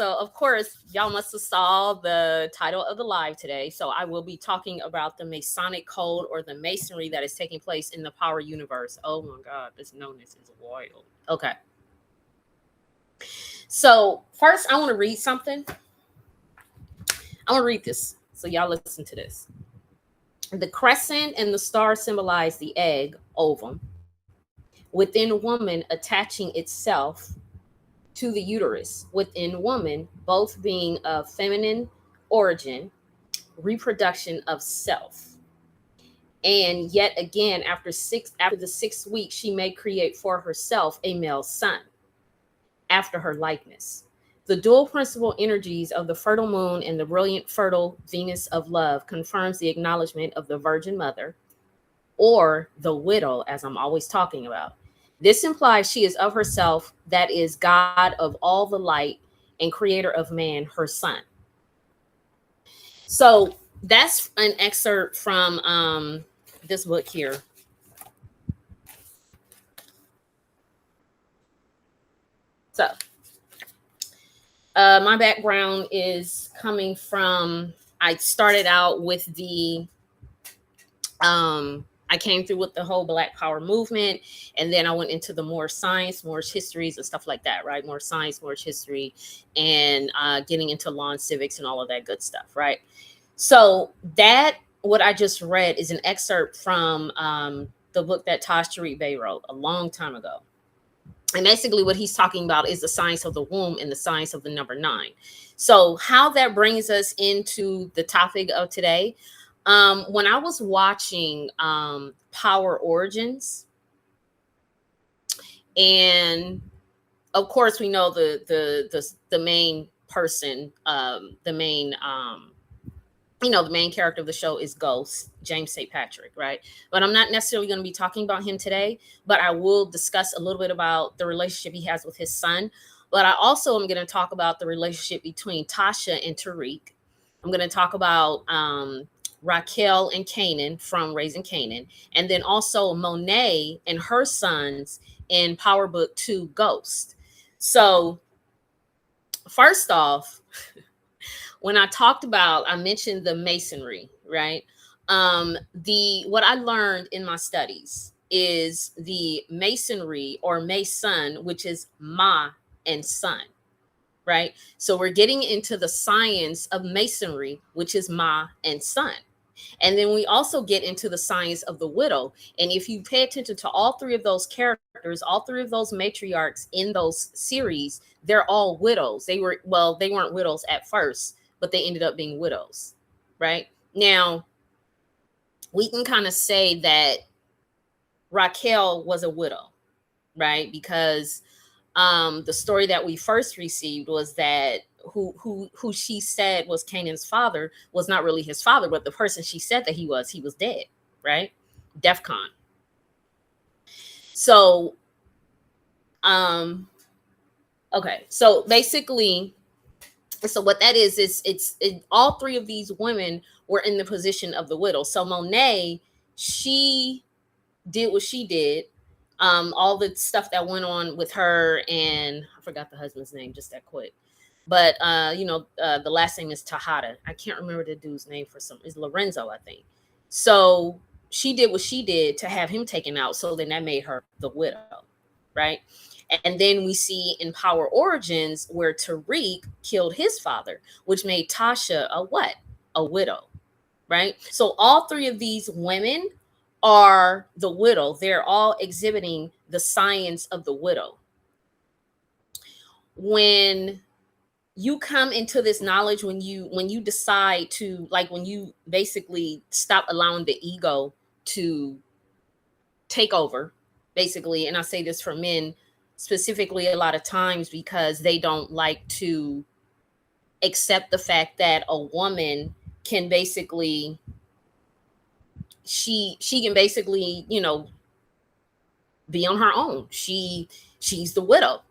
So, of course, y'all must have saw the title of the live today. So, I will be talking about the Masonic code or the masonry that is taking place in the power universe. Oh my God, this knownness is wild. Okay. So, first, I want to read something. I want to read this. So, y'all listen to this. The crescent and the star symbolize the egg, ovum, within woman attaching itself to the uterus within woman, both being of feminine origin, reproduction of self. And yet again, after the 6 weeks, she may create for herself a male son after her likeness. The dual principal energies of the fertile moon and the brilliant fertile Venus of love confirms the acknowledgement of the Virgin Mother, or the widow, as I'm always talking about. This implies she is of herself, that is, God of all the light and creator of man, her son. So that's an excerpt from this book here. So my background is coming from, I started out with I came through with the whole Black Power movement, and then I went into the more science, more histories and stuff like that, right? More science, more history, and getting into law and civics and all of that good stuff, right? So that, what I just read is an excerpt from the book that Taj Tariq Bey wrote a long time ago. And basically what he's talking about is the science of the womb and the science of the number 9. So how that brings us into the topic of today. When I was watching Power Origins, and of course we know the main person, the main the main character of the show is Ghost, James St. Patrick, right? But I'm not necessarily going to be talking about him today, but I will discuss a little bit about the relationship he has with his son. But I also am going to talk about the relationship between Tasha and Tariq. I'm going to talk about Raquel and Canaan from Raising Canaan, and then also Monet and her sons in Power Book 2 Ghost. So first off, when I talked about, I mentioned the masonry, right? What I learned in my studies is the masonry or mason, which is ma and son, right? So we're getting into the science of masonry, which is ma and son. And then we also get into the science of the widow. And if you pay attention to all 3 of those characters, all 3 of those matriarchs in those series, they're all widows. They weren't widows at first, but they ended up being widows, right? Now, we can kind of say that Raquel was a widow, right? Because the story that we first received was that who she said was Canaan's father was not really his father, but the person she said that he was dead, right? DEFCON. So, okay. So basically, so what that is all 3 of these women were in the position of the widow. So Monet, she did what she did. All the stuff that went on with her, and I forgot the husband's name just that quick. But the last name is Tejada. I can't remember the dude's name it's Lorenzo, I think. So she did what she did to have him taken out. So then that made her the widow, right? And then we see in Power Origins where Tariq killed his father, which made Tasha a what? A widow, right? So all 3 of these women are the widow. They're all exhibiting the science of the widow. When you come into this knowledge, when you decide to, like, when you basically stop allowing the ego to take over, basically, and I say this for men specifically a lot of times because they don't like to accept the fact that a woman can basically, she can basically, be on her own. She's the widow,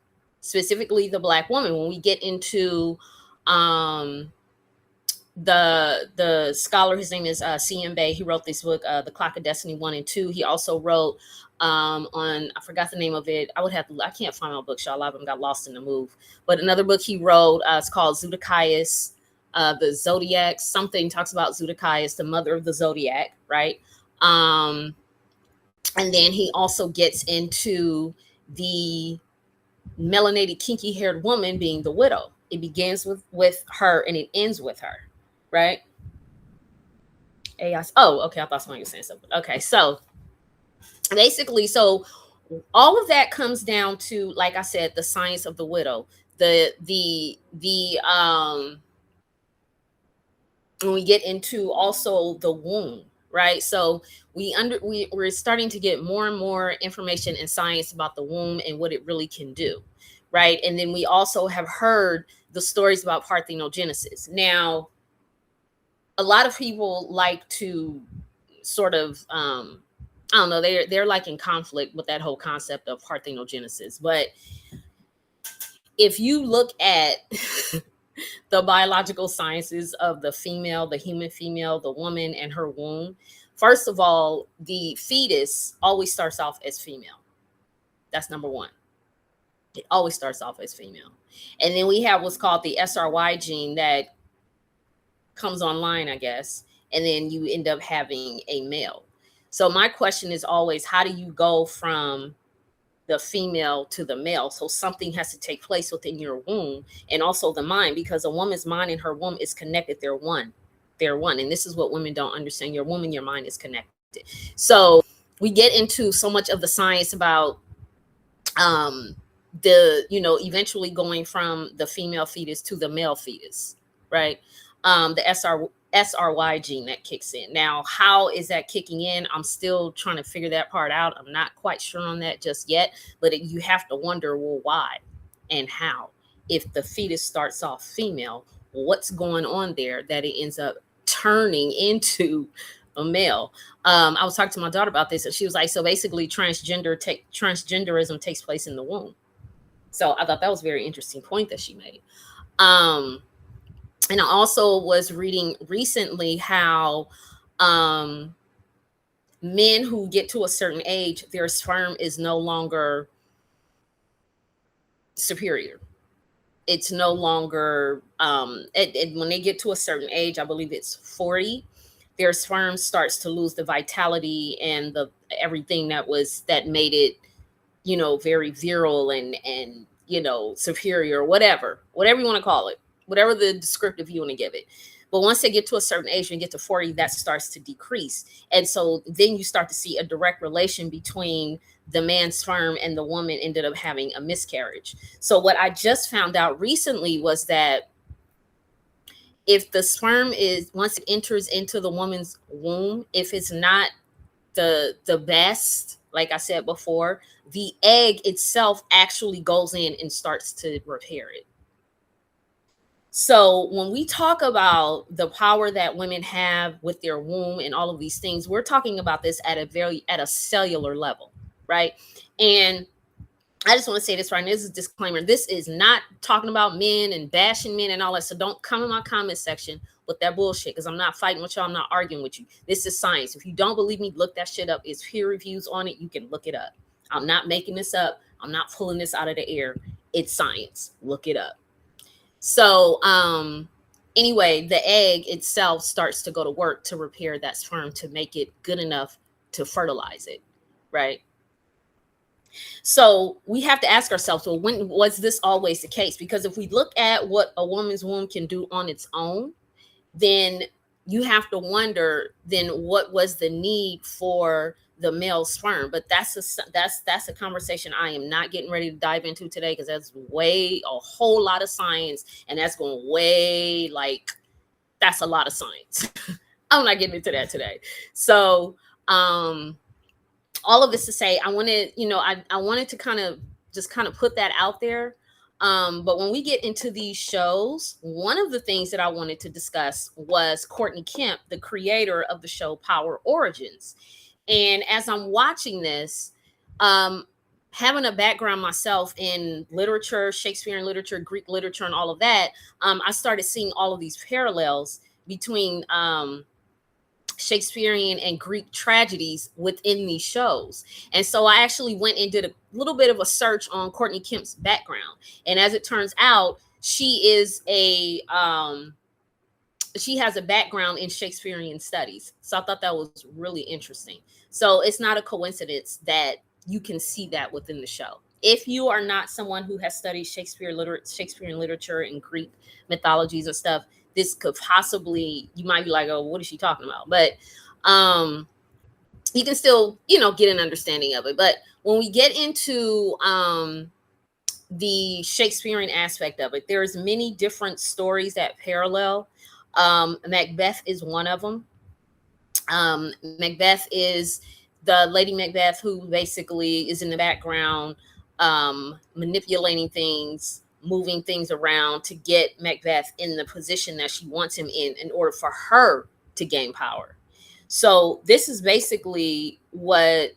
specifically the Black woman. When we get into the scholar, his name is C.M. Bay. He wrote this book, The Clock of Destiny 1 and 2. He also wrote on, I forgot the name of it. I can't find my bookshelf. A lot of them got lost in the move. But another book he wrote, it's called Zodiac, the Zodiac. Something talks about Zodiac, the mother of the Zodiac, right? And then he also gets into the melanated, kinky haired woman being the widow. It begins with her and it ends with her, right? Oh, okay. I thought somebody was saying something. Okay, so basically, so all of that comes down to, like I said, the science of the widow. When we get into also the womb, right? So we're starting to get more and more information and science about the womb and what it really can do, right? And then we also have heard the stories about parthenogenesis. Now, a lot of people like to sort of I don't know, they're like in conflict with that whole concept of parthenogenesis. But if you look at the biological sciences of the female, the human female, the woman and her womb, first of all, the fetus always starts off as female. That's number one. It always starts off as female. And then we have what's called the SRY gene that comes online, I guess, and then you end up having a male. So my question is always, how do you go from the female to the male? So something has to take place within your womb and also the mind, because a woman's mind and her womb is connected. They're one. And this is what women don't understand. Your womb and your mind is connected. So we get into so much of the science about eventually going from the female fetus to the male fetus, right? The SRY gene that kicks in. Now, how is that kicking in? I'm still trying to figure that part out. I'm not quite sure on that just yet, but you have to wonder, well, why and how? If the fetus starts off female, what's going on there that it ends up turning into a male? I was talking to my daughter about this, and she was like, so basically transgenderism takes place in the womb. So I thought that was a very interesting point that she made. And I also was reading recently how men who get to a certain age, their sperm is no longer superior. It's no longer, when they get to a certain age, I believe it's 40, their sperm starts to lose the vitality and the everything that made it, very virile and superior, whatever you want to call it, whatever the descriptive you want to give it. But once they get to a certain age and get to 40, that starts to decrease. And so then you start to see a direct relation between the man's sperm and the woman ended up having a miscarriage. So what I just found out recently was that if the sperm once it enters into the woman's womb, if it's not the best, like I said before, the egg itself actually goes in and starts to repair it. So when we talk about the power that women have with their womb and all of these things, we're talking about this at a cellular level, right? And I just want to say this right now. This is a disclaimer. This is not talking about men and bashing men and all that. So don't come in my comment section with that bullshit, because I'm not fighting with y'all. I'm not arguing with you. This is science. If you don't believe me, look that shit up. It's peer reviews on it. You can look it up. I'm not making this up. I'm not pulling this out of the air. It's science. Look it up. So anyway, the egg itself starts to go to work to repair that sperm to make it good enough to fertilize it, right? So we have to ask ourselves, well, when was this always the case? Because if we look at what a woman's womb can do on its own, then you have to wonder, then what was the need for the male sperm? But that's a conversation I am not getting ready to dive into today, because that's a whole lot of science, and that's going way, that's a lot of science. I'm not getting into that today. So all of this to say, I wanted to kind of put that out there. But when we get into these shows, one of the things that I wanted to discuss was Courtney Kemp, the creator of the show Power Origins. And as I'm watching this, having a background myself in literature, Shakespearean literature, Greek literature, and all of that, I started seeing all of these parallels between Shakespearean and Greek tragedies within these shows. And so I actually went and did a little bit of a search on Courtney Kemp's background. And as it turns out, she has a background in Shakespearean studies. So I thought that was really interesting. So it's not a coincidence that you can see that within the show. If you are not someone who has studied Shakespearean literature and Greek mythologies and stuff, this could possibly, you might be like, oh, what is she talking about? But you can still, get an understanding of it. But when we get into the Shakespearean aspect of it, there's many different stories that parallel. Macbeth is one of them. Macbeth is the Lady Macbeth who basically is in the background, manipulating things, moving things around to get Macbeth in the position that she wants him in order for her to gain power. So this is basically what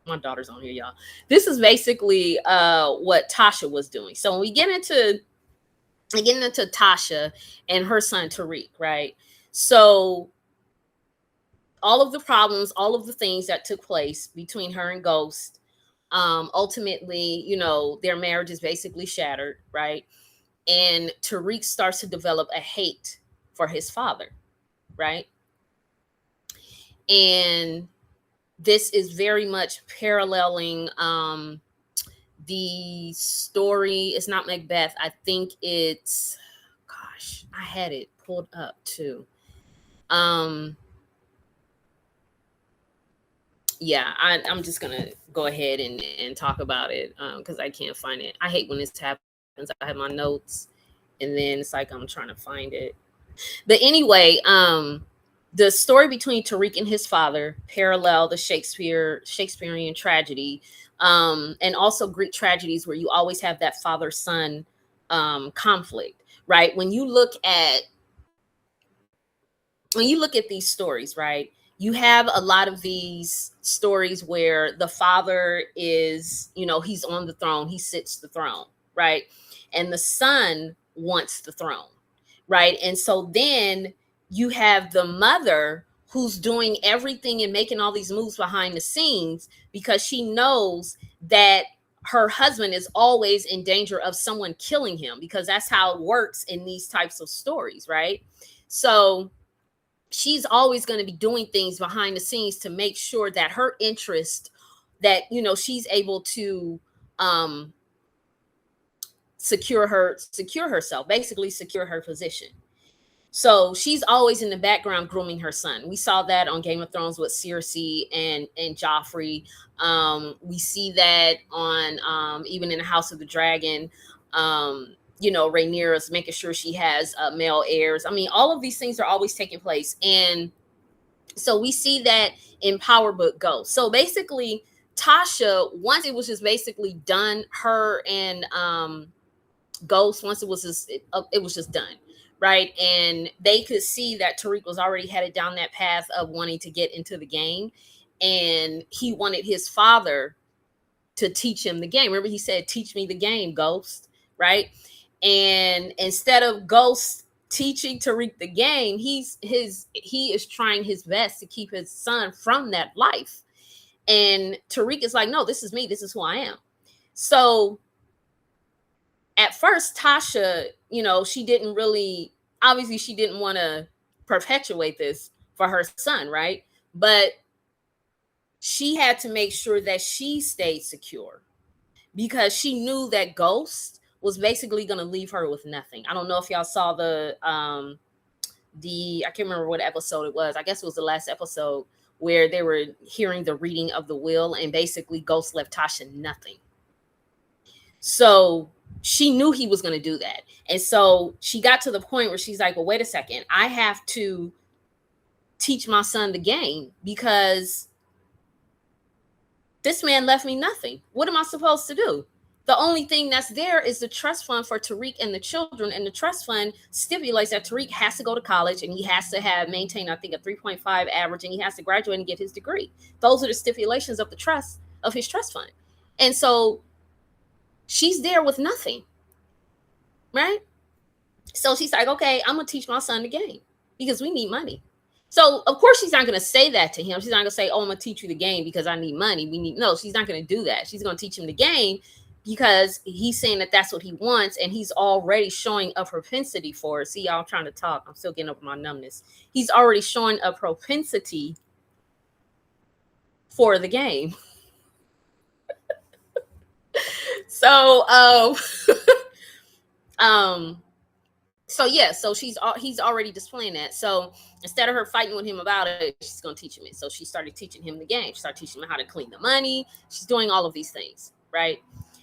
my daughter's on here, y'all. This is basically what Tasha was doing. So when we get into Tasha and her son Tariq, right? So all of the problems, all of the things that took place between her and Ghost, ultimately, their marriage is basically shattered, right? And Tariq starts to develop a hate for his father, right? And this is very much paralleling the story. It's not Macbeth. I think it's, gosh, I had it pulled up too. Yeah, I'm just gonna go ahead and talk about it because I can't find it. I hate when this happens. I have my notes and then it's like I'm trying to find it. But anyway, the story between Tariq and his father parallel the Shakespearean tragedy, and also Greek tragedies where you always have that father-son conflict, right? When you look at these stories, right, you have a lot of these stories where the father is, he's on the throne, he sits the throne, right? And the son wants the throne, right? And so then you have the mother who's doing everything and making all these moves behind the scenes because she knows that her husband is always in danger of someone killing him, because that's how it works in these types of stories, right? So she's always going to be doing things behind the scenes to make sure that her interest, that she's able to secure herself, basically secure her position. So she's always in the background grooming her son. We saw that on Game of Thrones with Cersei and Joffrey. We see that on even in the House of the Dragon. Rhaenyra is making sure she has male heirs. I mean, all of these things are always taking place. And so we see that in Power Book Go. So basically, Tasha, once it was just basically done, her and Ghost, once it was just done, right? And they could see that Tariq was already headed down that path of wanting to get into the game. And he wanted his father to teach him the game. Remember, he said, "Teach me the game, Ghost," right? And instead of Ghost teaching Tariq the game, he is trying his best to keep his son from that life. And Tariq is like, "No, this is me. This is who I am." So at first, Tasha, she didn't really, obviously she didn't want to perpetuate this for her son, right? But she had to make sure that she stayed secure because she knew that Ghost was basically going to leave her with nothing. I don't know if y'all saw I can't remember what episode it was. I guess it was the last episode where they were hearing the reading of the will, and basically Ghost left Tasha nothing. So she knew he was going to do that. And so she got to the point where she's like, well, wait a second. I have to teach my son the game because this man left me nothing. What am I supposed to do? The only thing that's there is the trust fund for Tariq and the children. And the trust fund stipulates that Tariq has to go to college and he has to maintain, I think, a 3.5 average, and he has to graduate and get his degree. Those are the stipulations of his trust fund. And so she's there with nothing, right? So she's like, okay, I'm going to teach my son the game because we need money. So of course she's not going to say that to him. She's not going to say, "Oh, I'm going to teach you the game because I need money. We need." No, she's not going to do that. She's going to teach him the game because he's saying that that's what he wants, and he's already showing a propensity for it. See, y'all, I'm trying to talk. I'm still getting over my numbness. He's already showing a propensity for the game. So, so yeah, so he's already displaying that. So instead of her fighting with him about it, she's gonna teach him it. So she started teaching him the game. She started teaching him how to clean the money. She's doing all of these things, right?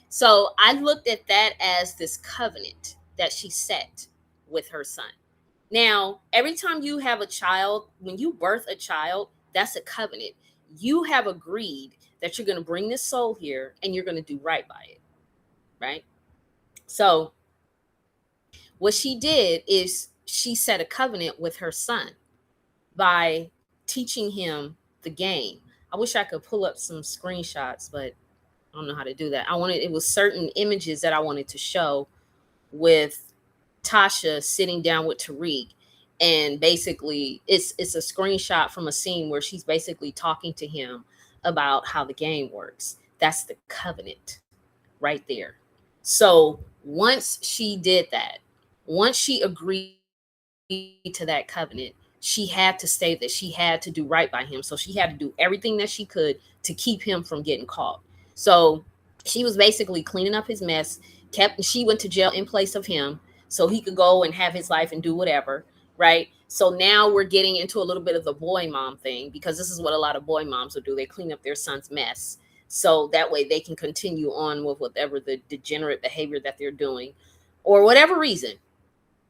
So I looked at that as this covenant that she set with her son. Now, every time you have a child, when you birth a child, that's a covenant. You have agreed that you're going to bring this soul here and you're going to do right by it, right? So what she did is she set a covenant with her son by teaching him the game. I wish I could pull up some screenshots, but I don't know how to do that. It was certain images that I wanted to show with Tasha sitting down with Tariq. And basically it's a screenshot from a scene where she's basically talking to him about how the game works. That's the covenant right there. So once she did that, once she agreed to that covenant, she had to stay that she had to do right by him. So she had to do everything that she could to keep him from getting caught. So she was basically cleaning up his mess, she went to jail in place of him so he could go and have his life and do whatever, right? So now we're getting into a little bit of the boy mom thing, because this is what a lot of boy moms will do. They clean up their son's mess so that way they can continue on with whatever the degenerate behavior that they're doing or whatever reason,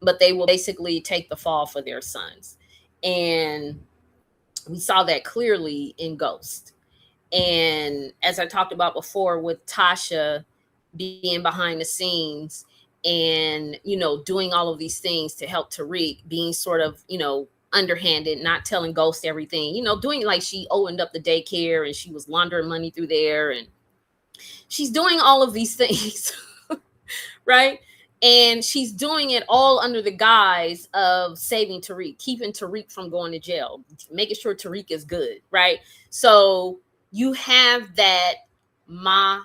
but they will basically take the fall for their sons. And we saw that clearly in Ghost. And as I talked about before, with Tasha being behind the scenes and, doing all of these things to help Tariq, being sort of, underhanded, not telling Ghost everything, doing like she opened up the daycare and she was laundering money through there. And she's doing all of these things, right? And she's doing it all under the guise of saving Tariq, keeping Tariq from going to jail, making sure Tariq is good, right? So you have that ma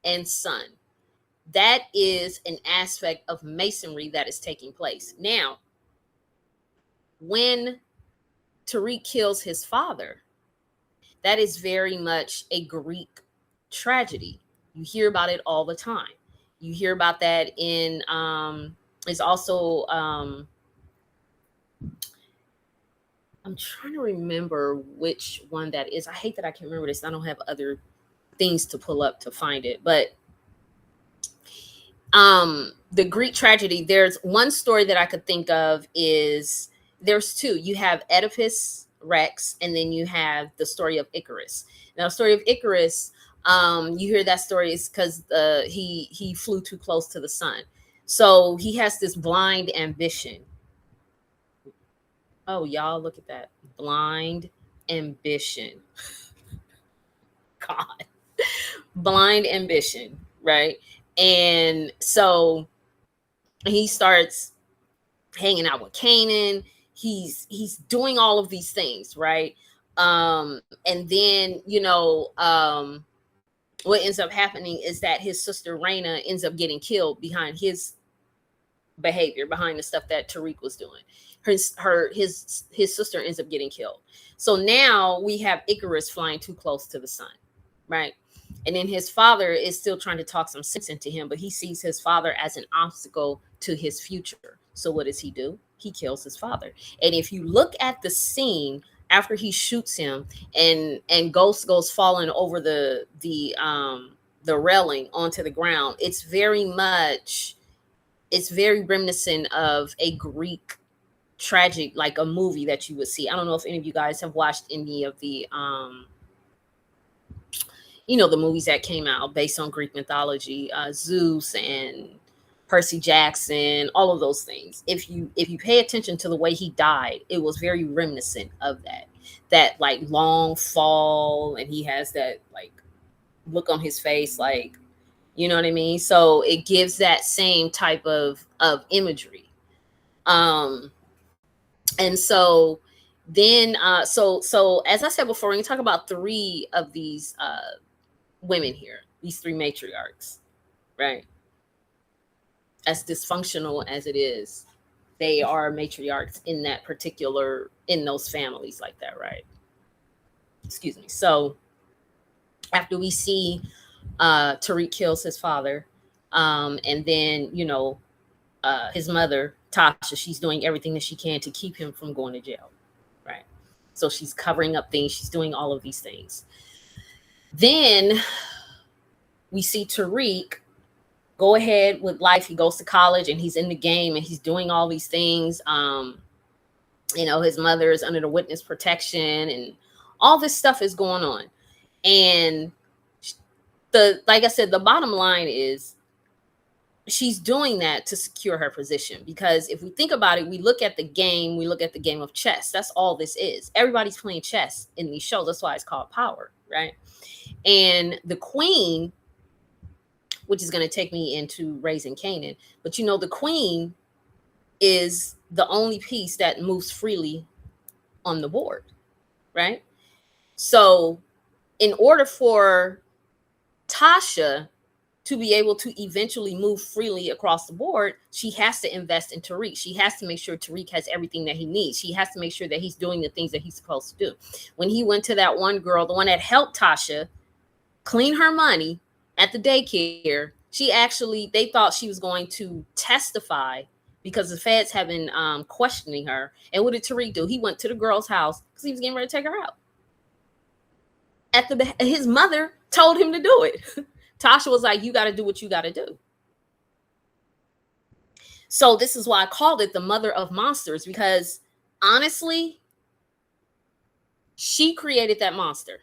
and son. That is an aspect of masonry that is taking place. Now, when Tariq kills his father, that is very much a Greek tragedy. You hear about it all the time. You hear about that in it's also I'm trying to remember which one that is. I hate that I can't remember this. I don't have other things to pull up to find it. But the Greek tragedy, there's one story that I could think of is there's two. You have Oedipus Rex, and then you have the story of Icarus. Now, the story of Icarus, you hear that story is because he flew too close to the sun. So he has this blind ambition. Oh, y'all, look at that. Blind ambition. God. Blind ambition, right? And so he starts hanging out with Canaan. He's doing all of these things, right? And then, what ends up happening is that his sister Raina ends up getting killed behind his behavior, behind the stuff that Tariq was doing. His sister ends up getting killed. So now we have Icarus flying too close to the sun, right? And then his father is still trying to talk some sense into him, but he sees his father as an obstacle to his future. So what does he do? He kills his father. And if you look at the scene after he shoots him and Ghost goes falling over the railing onto the ground, it's very reminiscent of a Greek tragic, like a movie that you would see. I don't know if any of you guys have watched any of the the movies that came out based on Greek mythology, Zeus and Percy Jackson, all of those things. If you pay attention to the way he died, it was very reminiscent of that like long fall, and he has that like look on his face, like, you know what I mean? So it gives that same type of imagery. And so Then so as I said before, when you talk about three of these women here, these three matriarchs, right? As dysfunctional as it is, they are matriarchs in that particular, in those families like that, right? Excuse me. So after we see Tariq kills his father, and then his mother Tasha, she's doing everything that she can to keep him from going to jail, right? So she's covering up things, she's doing all of these things. Then we see Tariq go ahead with life. He goes to college and he's in the game and he's doing all these things. His mother is under the witness protection and all this stuff is going on. And like I said, the bottom line is she's doing that to secure her position, because if we think about it, we look at the game of chess. That's all this is. Everybody's playing chess in these shows. That's why it's called Power, right? And the queen, which is going to take me into Raising Kanan, but the queen is the only piece that moves freely on the board, right? So in order for Tasha to be able to eventually move freely across the board, she has to invest in Tariq. She has to make sure Tariq has everything that he needs. She has to make sure that he's doing the things that he's supposed to do. When he went to that one girl, the one that helped Tasha clean her money at the daycare, they thought she was going to testify because the feds have been questioning her. And what did Tariq do? He went to the girl's house because he was getting ready to take her out. His mother told him to do it. Tasha was like, you got to do what you got to do. So this is why I called it the mother of monsters, because honestly, she created that monster.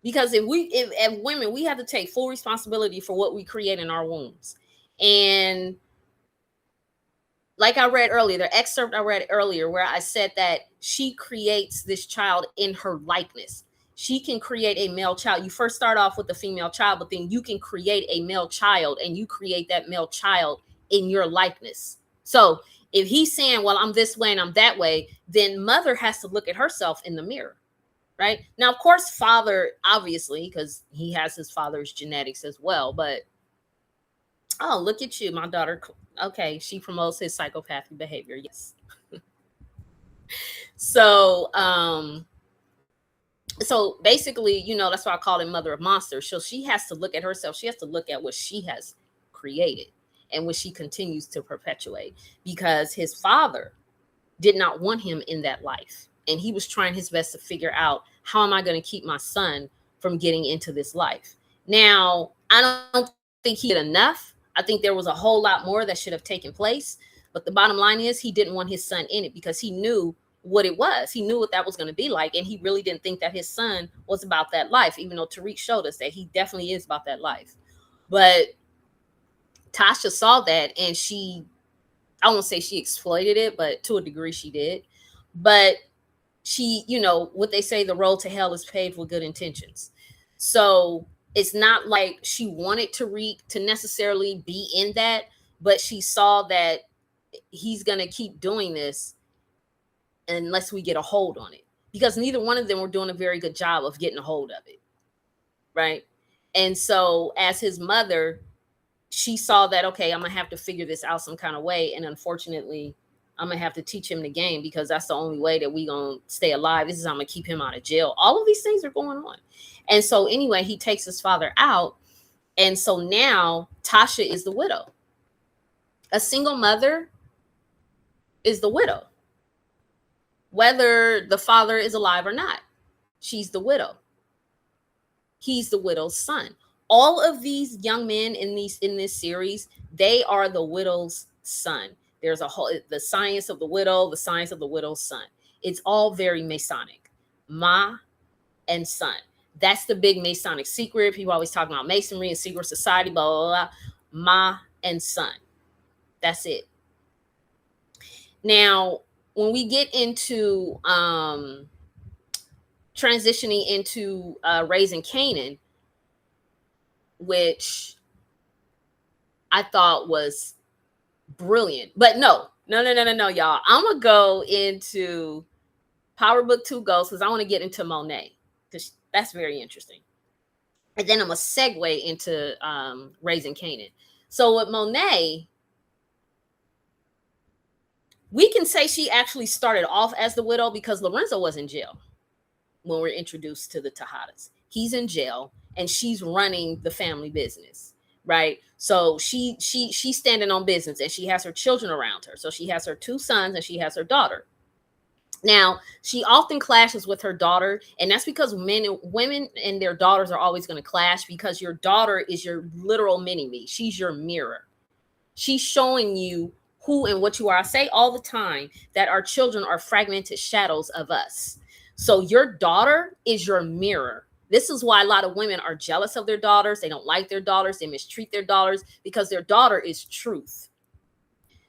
Because if women, we have to take full responsibility for what we create in our wombs. And like I read earlier, the excerpt I read earlier where I said that she creates this child in her likeness. She can create a male child. You first start off with a female child, but then you can create a male child, and you create that male child in your likeness. So if he's saying, well, I'm this way and I'm that way, then mother has to look at herself in the mirror. Right? Now, of course, father, obviously, because he has his father's genetics as well. But, oh, look at you, my daughter. Okay, she promotes his psychopathic behavior. Yes. So basically, that's why I call it mother of monsters. So she has to look at herself. She has to look at what she has created and what she continues to perpetuate, because his father did not want him in that life. And he was trying his best to figure out, how am I going to keep my son from getting into this life? Now, I don't think he did enough. I think there was a whole lot more that should have taken place. But the bottom line is, he didn't want his son in it because he knew what it was. He knew what that was going to be like. And he really didn't think that his son was about that life, even though Tariq showed us that he definitely is about that life. But Tasha saw that, and I won't say she exploited it, but to a degree she did. But she, what they say, the road to hell is paved with good intentions. So it's not like she wanted Tariq to necessarily be in that, but she saw that he's going to keep doing this unless we get a hold on it, because neither one of them were doing a very good job of getting a hold of it. Right. And so as his mother, she saw that, okay, I'm going to have to figure this out some kind of way. And unfortunately, I'm going to have to teach him the game, because that's the only way that we going to stay alive. This is how I'm going to keep him out of jail. All of these things are going on. And so anyway, he takes his father out. And so now Tasha is the widow. A single mother is the widow. Whether the father is alive or not, she's the widow. He's the widow's son. All of these young men in this series, they are the widow's son. There's the science of the widow, the science of the widow's son. It's all very Masonic. Ma and son. That's the big Masonic secret. People always talk about Masonry and secret society, blah, blah, blah. Ma and son. That's it. Now, when we get into transitioning into Raising Kanan, which I thought was brilliant. But no, y'all. I'm going to go into Power Book 2 Ghost, because I want to get into Monet, because that's very interesting. And then I'm going to segue into Raising Kanan. So with Monet, we can say she actually started off as the widow because Lorenzo was in jail when we're introduced to the Tejadas. He's in jail and she's running the family business, right? So she's standing on business and she has her children around her. So she has her 2 sons and she has her daughter. Now, she often clashes with her daughter, and that's because women and their daughters are always going to clash, because your daughter is your literal mini-me. She's your mirror. She's showing you who and what you are. I say all the time that our children are fragmented shadows of us. So your daughter is your mirror. This is why a lot of women are jealous of their daughters. They don't like their daughters. They mistreat their daughters because their daughter is truth.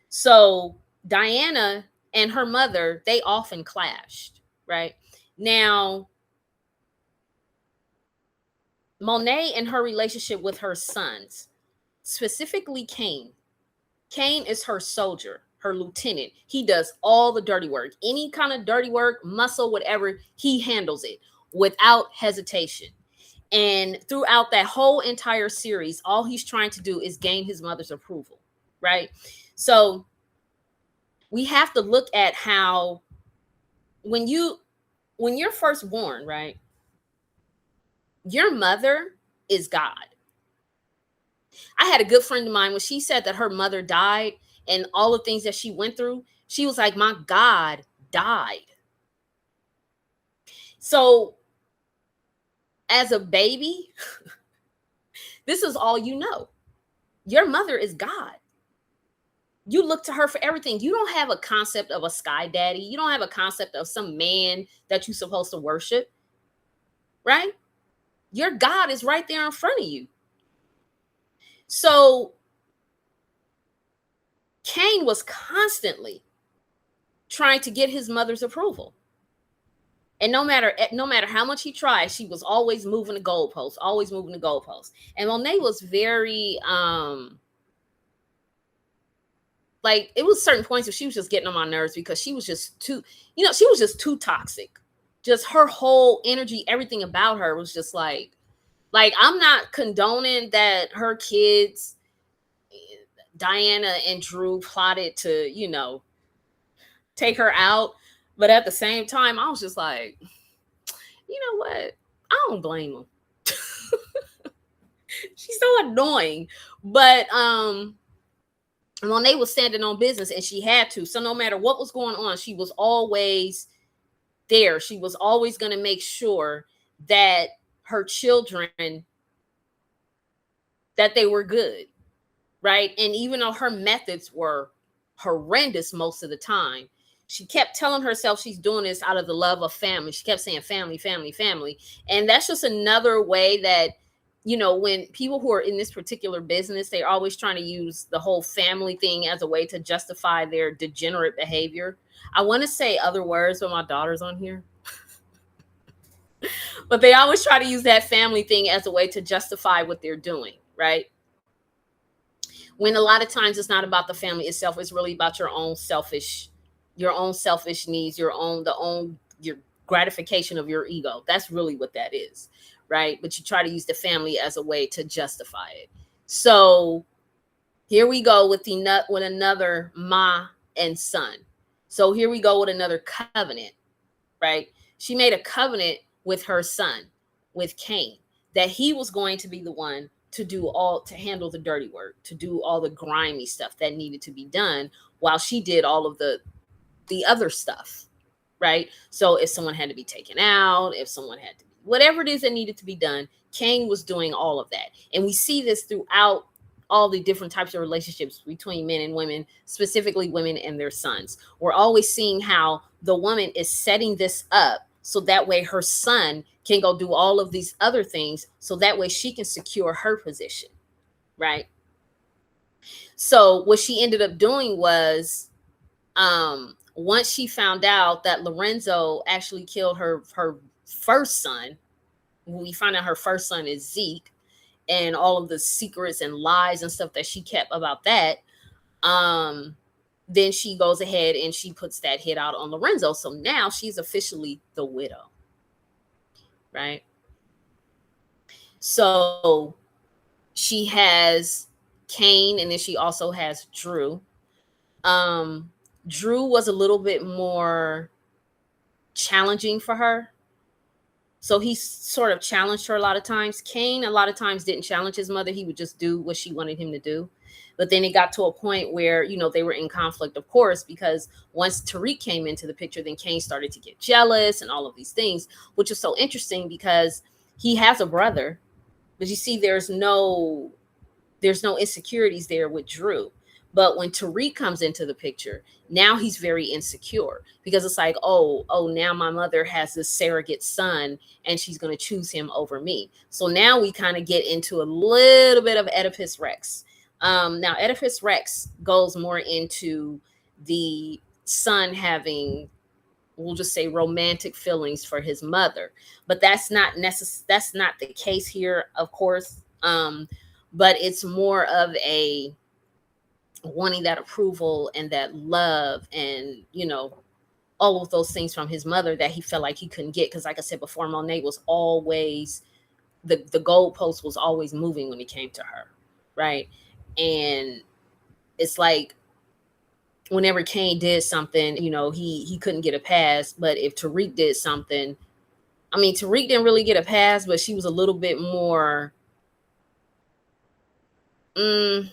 So Diana and her mother, they often clashed, right? Now, Monet and her relationship with her sons, specifically Cain. Cain is her soldier, her lieutenant. He does all the dirty work. Any kind of dirty work, muscle, whatever, he handles it without hesitation. And throughout that whole entire series, all he's trying to do is gain his mother's approval, right? So we have to look at how when you're first born, right? Your mother is God. I had a good friend of mine when she said that her mother died and all the things that she went through, she was like, my God died. So as a baby, this is all you know. Your mother is God. You look to her for everything. You don't have a concept of a sky daddy. You don't have a concept of some man that you're supposed to worship, right? Your God is right there in front of you. So Cain was constantly trying to get his mother's approval. And no matter how much he tried, she was always moving the goalposts, always moving the goalposts. And Monet was very like, it was certain points where she was just getting on my nerves because she was just too, she was just too toxic. Just her whole energy, everything about her was just like I'm not condoning that her kids, Diana and Drew, plotted to, take her out. But at the same time, I was just like, you know what? I don't blame them. She's so annoying. But Monet was standing on business and she had to. So no matter what was going on, she was always there. She was always going to make sure that her children, that they were good, right? And even though her methods were horrendous most of the time, she kept telling herself she's doing this out of the love of family. She kept saying family, family, family. And that's just another way that, when people who are in this particular business, they're always trying to use the whole family thing as a way to justify their degenerate behavior. I want to say other words, but my daughter's on here. But they always try to use that family thing as a way to justify what they're doing, right? When a lot of times it's not about the family itself. It's really about your own selfish needs, your gratification of your ego. That's really what that is, right? But you try to use the family as a way to justify it. So here we go with another ma and son. So here we go with another covenant, right? She made a covenant with her son, with Cain, that he was going to be the one to handle the dirty work, to do all the grimy stuff that needed to be done, while she did all of the other stuff, right? So if someone had to be taken out, if someone had to be, whatever it is that needed to be done, Cain was doing all of that. And we see this throughout all the different types of relationships between men and women, specifically women and their sons. We're always seeing how the woman is setting this up so that way her son can go do all of these other things, so that way she can secure her position, right? So what she ended up doing was, once she found out that Lorenzo actually killed her first son, we find out her first son is Zeke, and all of the secrets and lies and stuff that she kept about that, then she goes ahead and she puts that hit out on Lorenzo. So now she's officially the widow, right? So she has Kane, and then she also has Drew. Um, Drew was a little bit more challenging for her. So he sort of challenged her a lot of times. Kane, a lot of times, didn't challenge his mother. He would just do what she wanted him to do. But then it got to a point where, they were in conflict, of course, because once Tariq came into the picture, then Kane started to get jealous and all of these things, which is so interesting because he has a brother. But you see, there's no insecurities there with Drew. But when Tariq comes into the picture, now he's very insecure because it's like, oh, now my mother has this surrogate son and she's going to choose him over me. So now we kind of get into a little bit of Oedipus Rex. Now, Oedipus Rex goes more into the son having, we'll just say, romantic feelings for his mother, but that's not the case here, of course. But it's more of a wanting that approval and that love and, all of those things from his mother that he felt like he couldn't get. Because like I said before, Monet was always, the goalpost was always moving when it came to her, right? And it's like whenever Kane did something, he couldn't get a pass. But if Tariq did something, I mean, Tariq didn't really get a pass, but she was a little bit more, I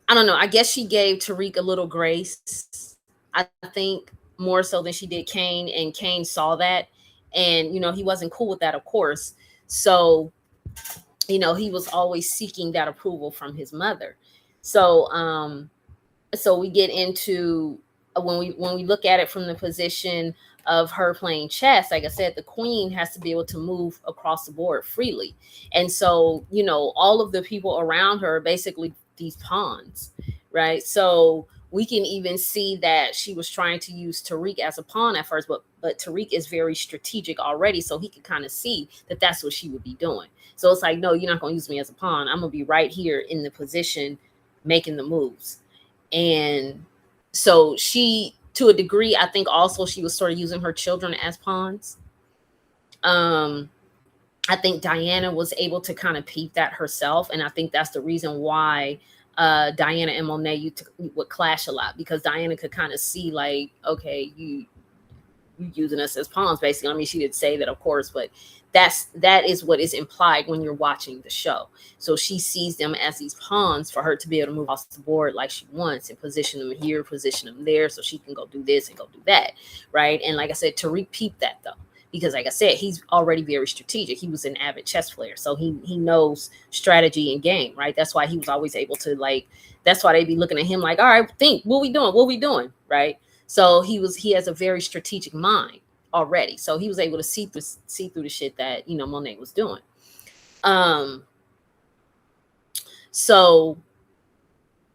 don't know. I guess she gave Tariq a little grace, I think, more so than she did Kane. And Kane saw that. And, he wasn't cool with that, of course. So, he was always seeking that approval from his mother. So, so we get into when we look at it from the position of her playing chess. Like I said, the queen has to be able to move across the board freely. And so, all of the people around her are basically these pawns, right? So we can even see that she was trying to use Tariq as a pawn at first, but Tariq is very strategic already, so he could kind of see that that's what she would be doing. So it's like, no, you're not going to use me as a pawn. I'm going to be right here in the position making the moves. And so she, to a degree, I think also she was sort of using her children as pawns. I think Diana was able to kind of peep that herself. And I think that's the reason why Diana and Monet would clash a lot, because Diana could kind of see like, okay, you using us as pawns, basically. I mean, she did say that, of course, but that is what is implied when you're watching the show. So she sees them as these pawns for her to be able to move off the board like she wants and position them here, position them there, so she can go do this and go do that, right? And like I said, Tariq peeped that though, because like I said, he's already very strategic. He was an avid chess player, so he knows strategy and game, right? That's why he was always able to, like, that's why they'd be looking at him like, all right, think, what we doing, right? So he has a very strategic mind already. So he was able to see through the shit that, Monet was doing. So,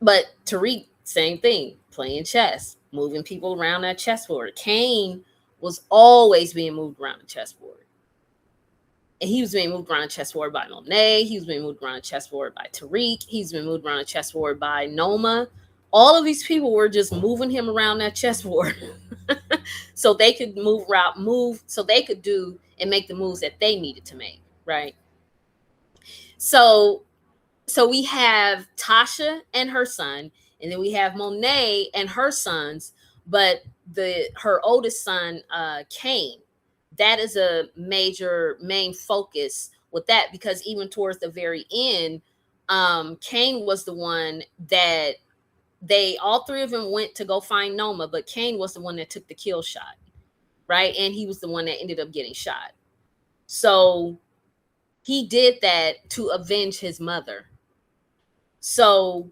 but Tariq, same thing, playing chess, moving people around that chessboard. Kane was always being moved around the chessboard. And he was being moved around the chessboard by Monet. He was being moved around the chessboard by Tariq. He's been moved around the chessboard by Noma. All of these people were just moving him around that chessboard so they could so they could do and make the moves that they needed to make, right? So we have Tasha and her son, and then we have Monet and her sons, but her oldest son, Kane, that is a main focus with that, because even towards the very end, Kane was the one that all three of them went to go find Noma, but Kane was the one that took the kill shot, right? And he was the one that ended up getting shot. So he did that to avenge his mother. So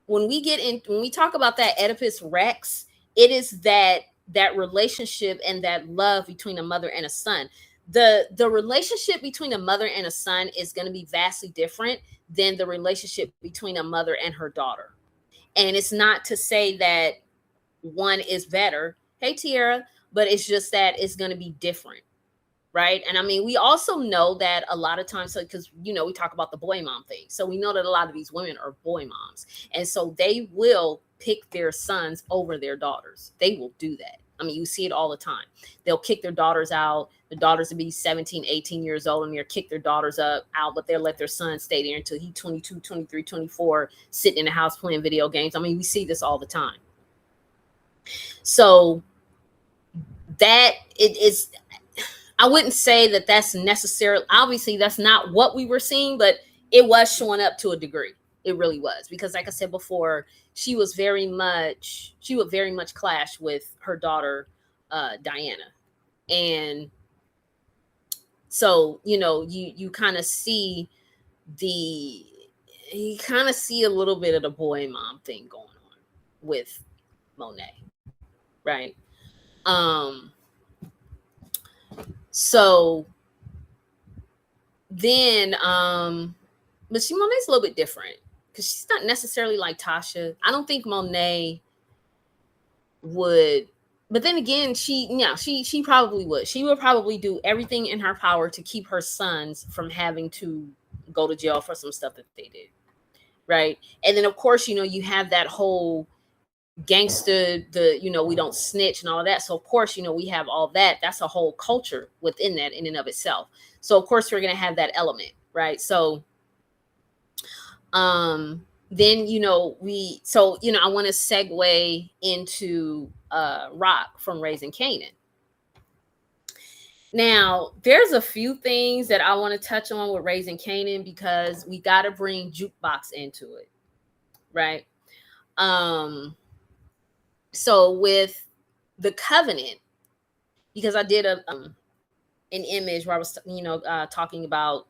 when we talk about that Oedipus Rex, it is that relationship and that love between a mother and a son. The relationship between a mother and a son is going to be vastly different than the relationship between a mother and her daughter. And it's not to say that one is better. Hey, Tiara, but it's just that it's going to be different. right? And I mean, we also know that a lot of times, so because we talk about the boy mom thing, so we know that a lot of these women are boy moms, and so they will pick their sons over their daughters. They will do that. I mean, you see it all the time. They'll kick their daughters out. The daughters will be 17, 18 years old, and they'll kick their daughters out, but they'll let their son stay there until he's 22, 23, 24, sitting in the house playing video games. I mean, we see this all the time. So that it is, I wouldn't say that that's necessarily, obviously that's not what we were seeing, but it was showing up to a degree. It really was, because like I said before, she would very much clash with her daughter, Diana. And so, you kind of see a little bit of the boy mom thing going on with Monet. Right. So then, but Monet's a little bit different because she's not necessarily like Tasha. I don't think Monet would, but then again, she probably would. She would probably do everything in her power to keep her sons from having to go to jail for some stuff that they did. Right. And then of course, you have that whole gangster, we don't snitch and all of that. So of course, we have all that. That's a whole culture within that in and of itself. So of course we're going to have that element, right? So then I want to segue into Rock from Raising Kanan. Now, there's a few things that I want to touch on with Raising Kanan because we got to bring Jukebox into it, right? So with the Covenant, because I did an image where I was, talking about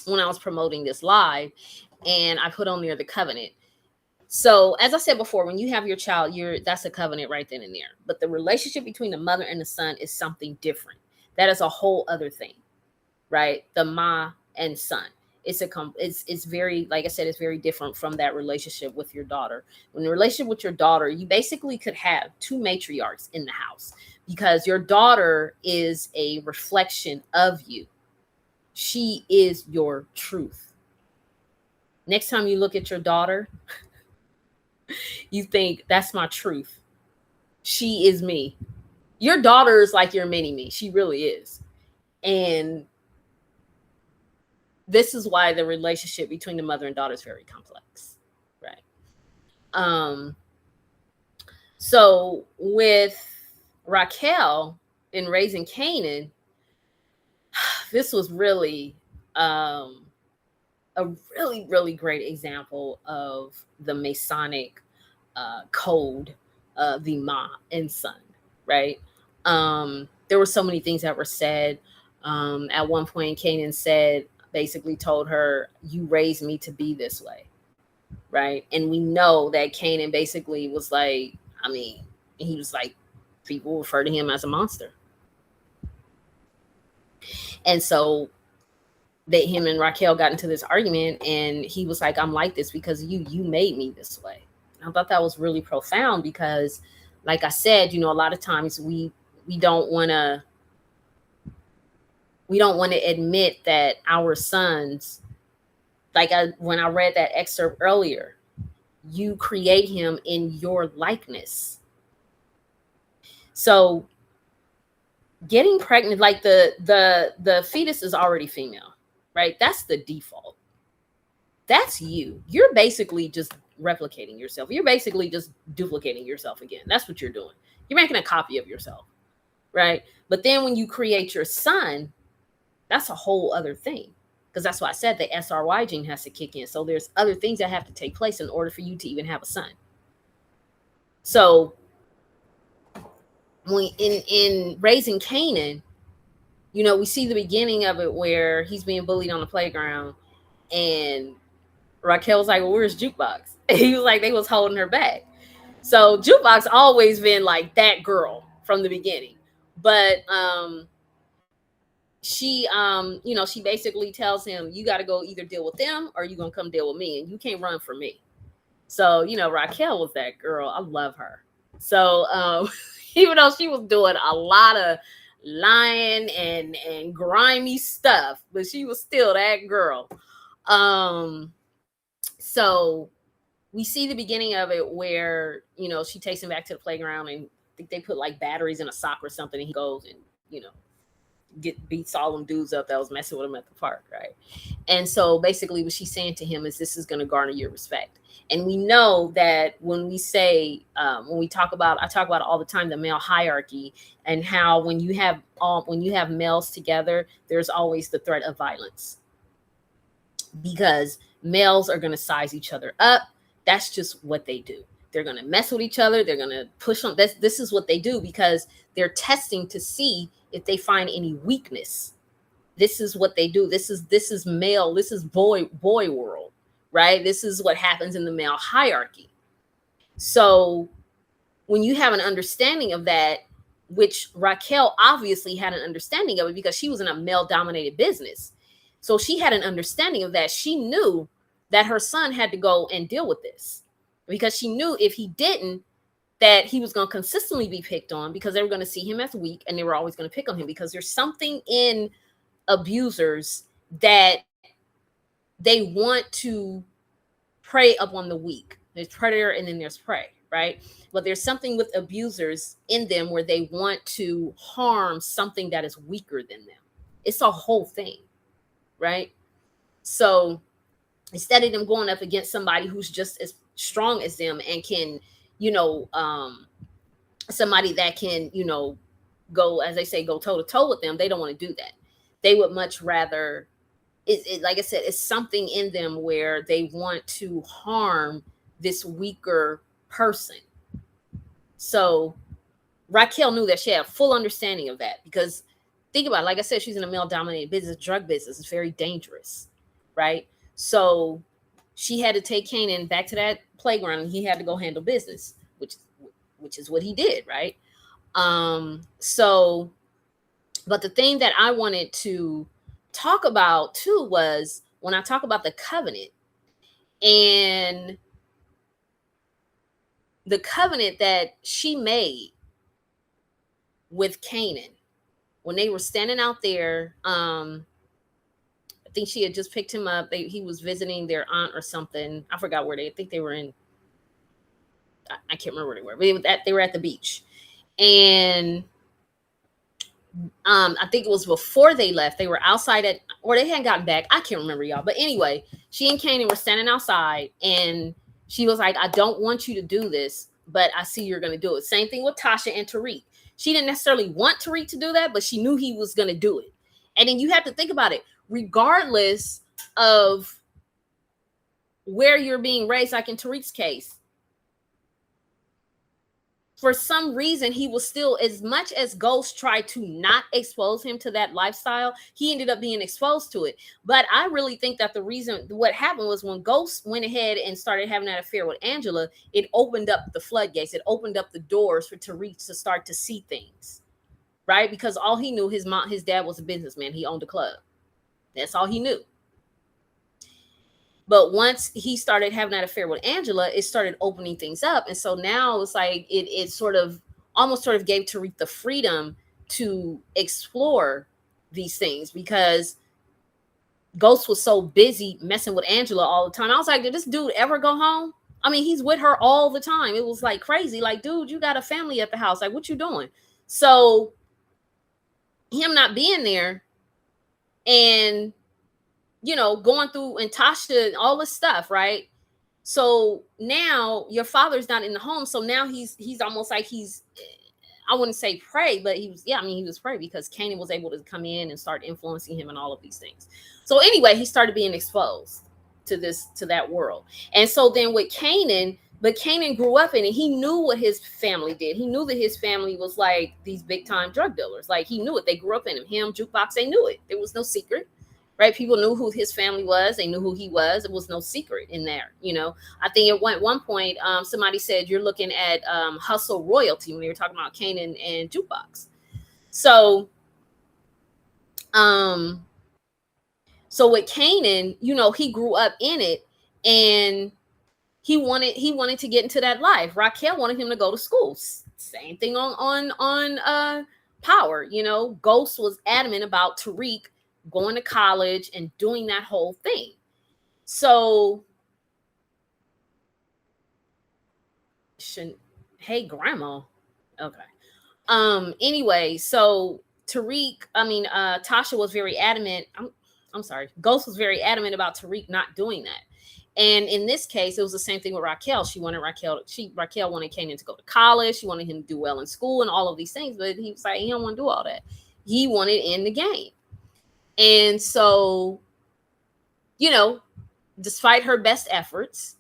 when I was promoting this live, and I put on there the Covenant. So as I said before, when you have your child, that's a covenant right then and there. But the relationship between the mother and the son is something different. That is a whole other thing, right? The ma and son. It's very, like I said, it's very different from that relationship with your daughter. When the relationship with your daughter, you basically could have two matriarchs in the house because your daughter is a reflection of you. She is your truth. Next time you look at your daughter, you think, that's my truth. She is me. Your daughter is like your mini me. She really is. And this is why the relationship between the mother and daughter is very complex, right? So with Raquel in Raising Kanan, this was really a really, really great example of the Masonic code of the ma and son, right? There were so many things that were said. At one point, Kanan basically told her, you raised me to be this way, right? And we know that Kanan basically was like, he was like, people refer to him as a monster. And so him and Raquel got into this argument, and he was like, I'm like this because you made me this way. And I thought that was really profound because, like I said, a lot of times we don't want to admit that our sons, when I read that excerpt earlier, you create him in your likeness. So getting pregnant, like the fetus is already female, right? That's the default. That's you. You're basically just replicating yourself. You're basically just duplicating yourself again. That's what you're doing. You're making a copy of yourself, right? But then when you create your son, that's a whole other thing, because that's why I said the SRY gene has to kick in. So there's other things that have to take place in order for you to even have a son. So when in Raising Kanan, we see the beginning of it where he's being bullied on the playground, and Raquel's like, well, where's Jukebox? And he was like, they was holding her back. So Jukebox always been like that girl from the beginning. But she she basically tells him, you got to go either deal with them or you're going to come deal with me, and you can't run from me. So, Raquel was that girl. I love her. So even though she was doing a lot lying and grimy stuff, but she was still that girl. Um, so we see the beginning of it where, she takes him back to the playground, and I think they put like batteries in a sock or something, and he goes and, beats all them dudes up that was messing with him at the park, right? And so basically what she's saying to him is, this is going to garner your respect. And we know that when we say, I talk about all the time, the male hierarchy, and how when you have males together, there's always the threat of violence, because males are going to size each other up. That's just what they do. They're going to mess with each other. They're going to push on. This is what they do, because they're testing to see if they find any weakness. This is what they do. This is male. This is boy world, right? This is what happens in the male hierarchy. So when you have an understanding of that, which Raquel obviously had an understanding of it, because she was in a male dominated business. So she had an understanding of that. She knew that her son had to go and deal with this, because she knew if he didn't, that he was going to consistently be picked on, because they were going to see him as weak, and they were always going to pick on him, because there's something in abusers that they want to prey upon the weak. There's predator and then there's prey, right? But there's something with abusers in them where they want to harm something that is weaker than them. It's a whole thing, right? So instead of them going up against somebody who's just as strong as them and can, somebody that can, go, as they say, go toe to toe with them, they don't want to do that. They would much rather, like I said, it's something in them where they want to harm this weaker person. So Raquel knew that. She had a full understanding of that, because think about it, like I said, she's in a male dominated business. Drug business is very dangerous, right? So she had to take Kanan back to that playground, and he had to go handle business, which is what he did, right? So, but the thing that I wanted to talk about too was when I talk about the covenant, and the covenant that she made with Kanan when they were standing out there. I think she had just picked him up. He was visiting their aunt or something. I forgot where I think they were in. I can't remember where they were, but they were at the beach. And I think it was before they left. They were outside or they hadn't gotten back. I can't remember, y'all. But anyway, she and Kanan were standing outside, and she was like, I don't want you to do this, but I see you're going to do it. Same thing with Tasha and Tariq. She didn't necessarily want Tariq to do that, but she knew he was going to do it. And then you have to think about it, regardless of where you're being raised, like in Tariq's case, for some reason, he was still, as much as Ghost tried to not expose him to that lifestyle, he ended up being exposed to it. But I really think that the reason what happened was when Ghost went ahead and started having that affair with Angela, it opened up the floodgates. It opened up the doors for Tariq to start to see things, right? Because all he knew, his dad was a businessman. He owned a club. That's all he knew. But once he started having that affair with Angela, it started opening things up. And so now it's like it sort of almost gave Tariq the freedom to explore these things, because Ghost was so busy messing with Angela all the time. I was like, did this dude ever go home? I mean, he's with her all the time. It was like crazy. Like, dude, you got a family at the house. Like, what you doing? So him not being there and going through, and Tasha and all this stuff, right? So now your father's not in the home. So now he's almost like I wouldn't say prey, but he was prey, because Kanan was able to come in and start influencing him and all of these things. So anyway, he started being exposed to that world. And so then with Kanan, but Kanan grew up in it. He knew what his family did. He knew that his family was like these big time drug dealers. Like, he knew it. They grew up in him, Jukebox, they knew it. There was no secret. Right? People knew who his family was. They knew who he was. It was no secret in there. I think at one point, somebody said you're looking at hustle royalty when they were talking about Kanan and Jukebox. So with Kanan, he grew up in it, and he wanted to get into that life. Raquel wanted him to go to school. Same thing on power. Ghost was adamant about Tariq going to college and doing that whole thing. So, hey, grandma. Okay. Anyway, so Tasha was very adamant. I'm sorry. Ghost was very adamant about Tariq not doing that. And in this case, it was the same thing with Raquel. Raquel wanted Kanan to go to college. She wanted him to do well in school and all of these things, but he was like, he don't want to do all that. He wanted in the game. And so, despite her best efforts,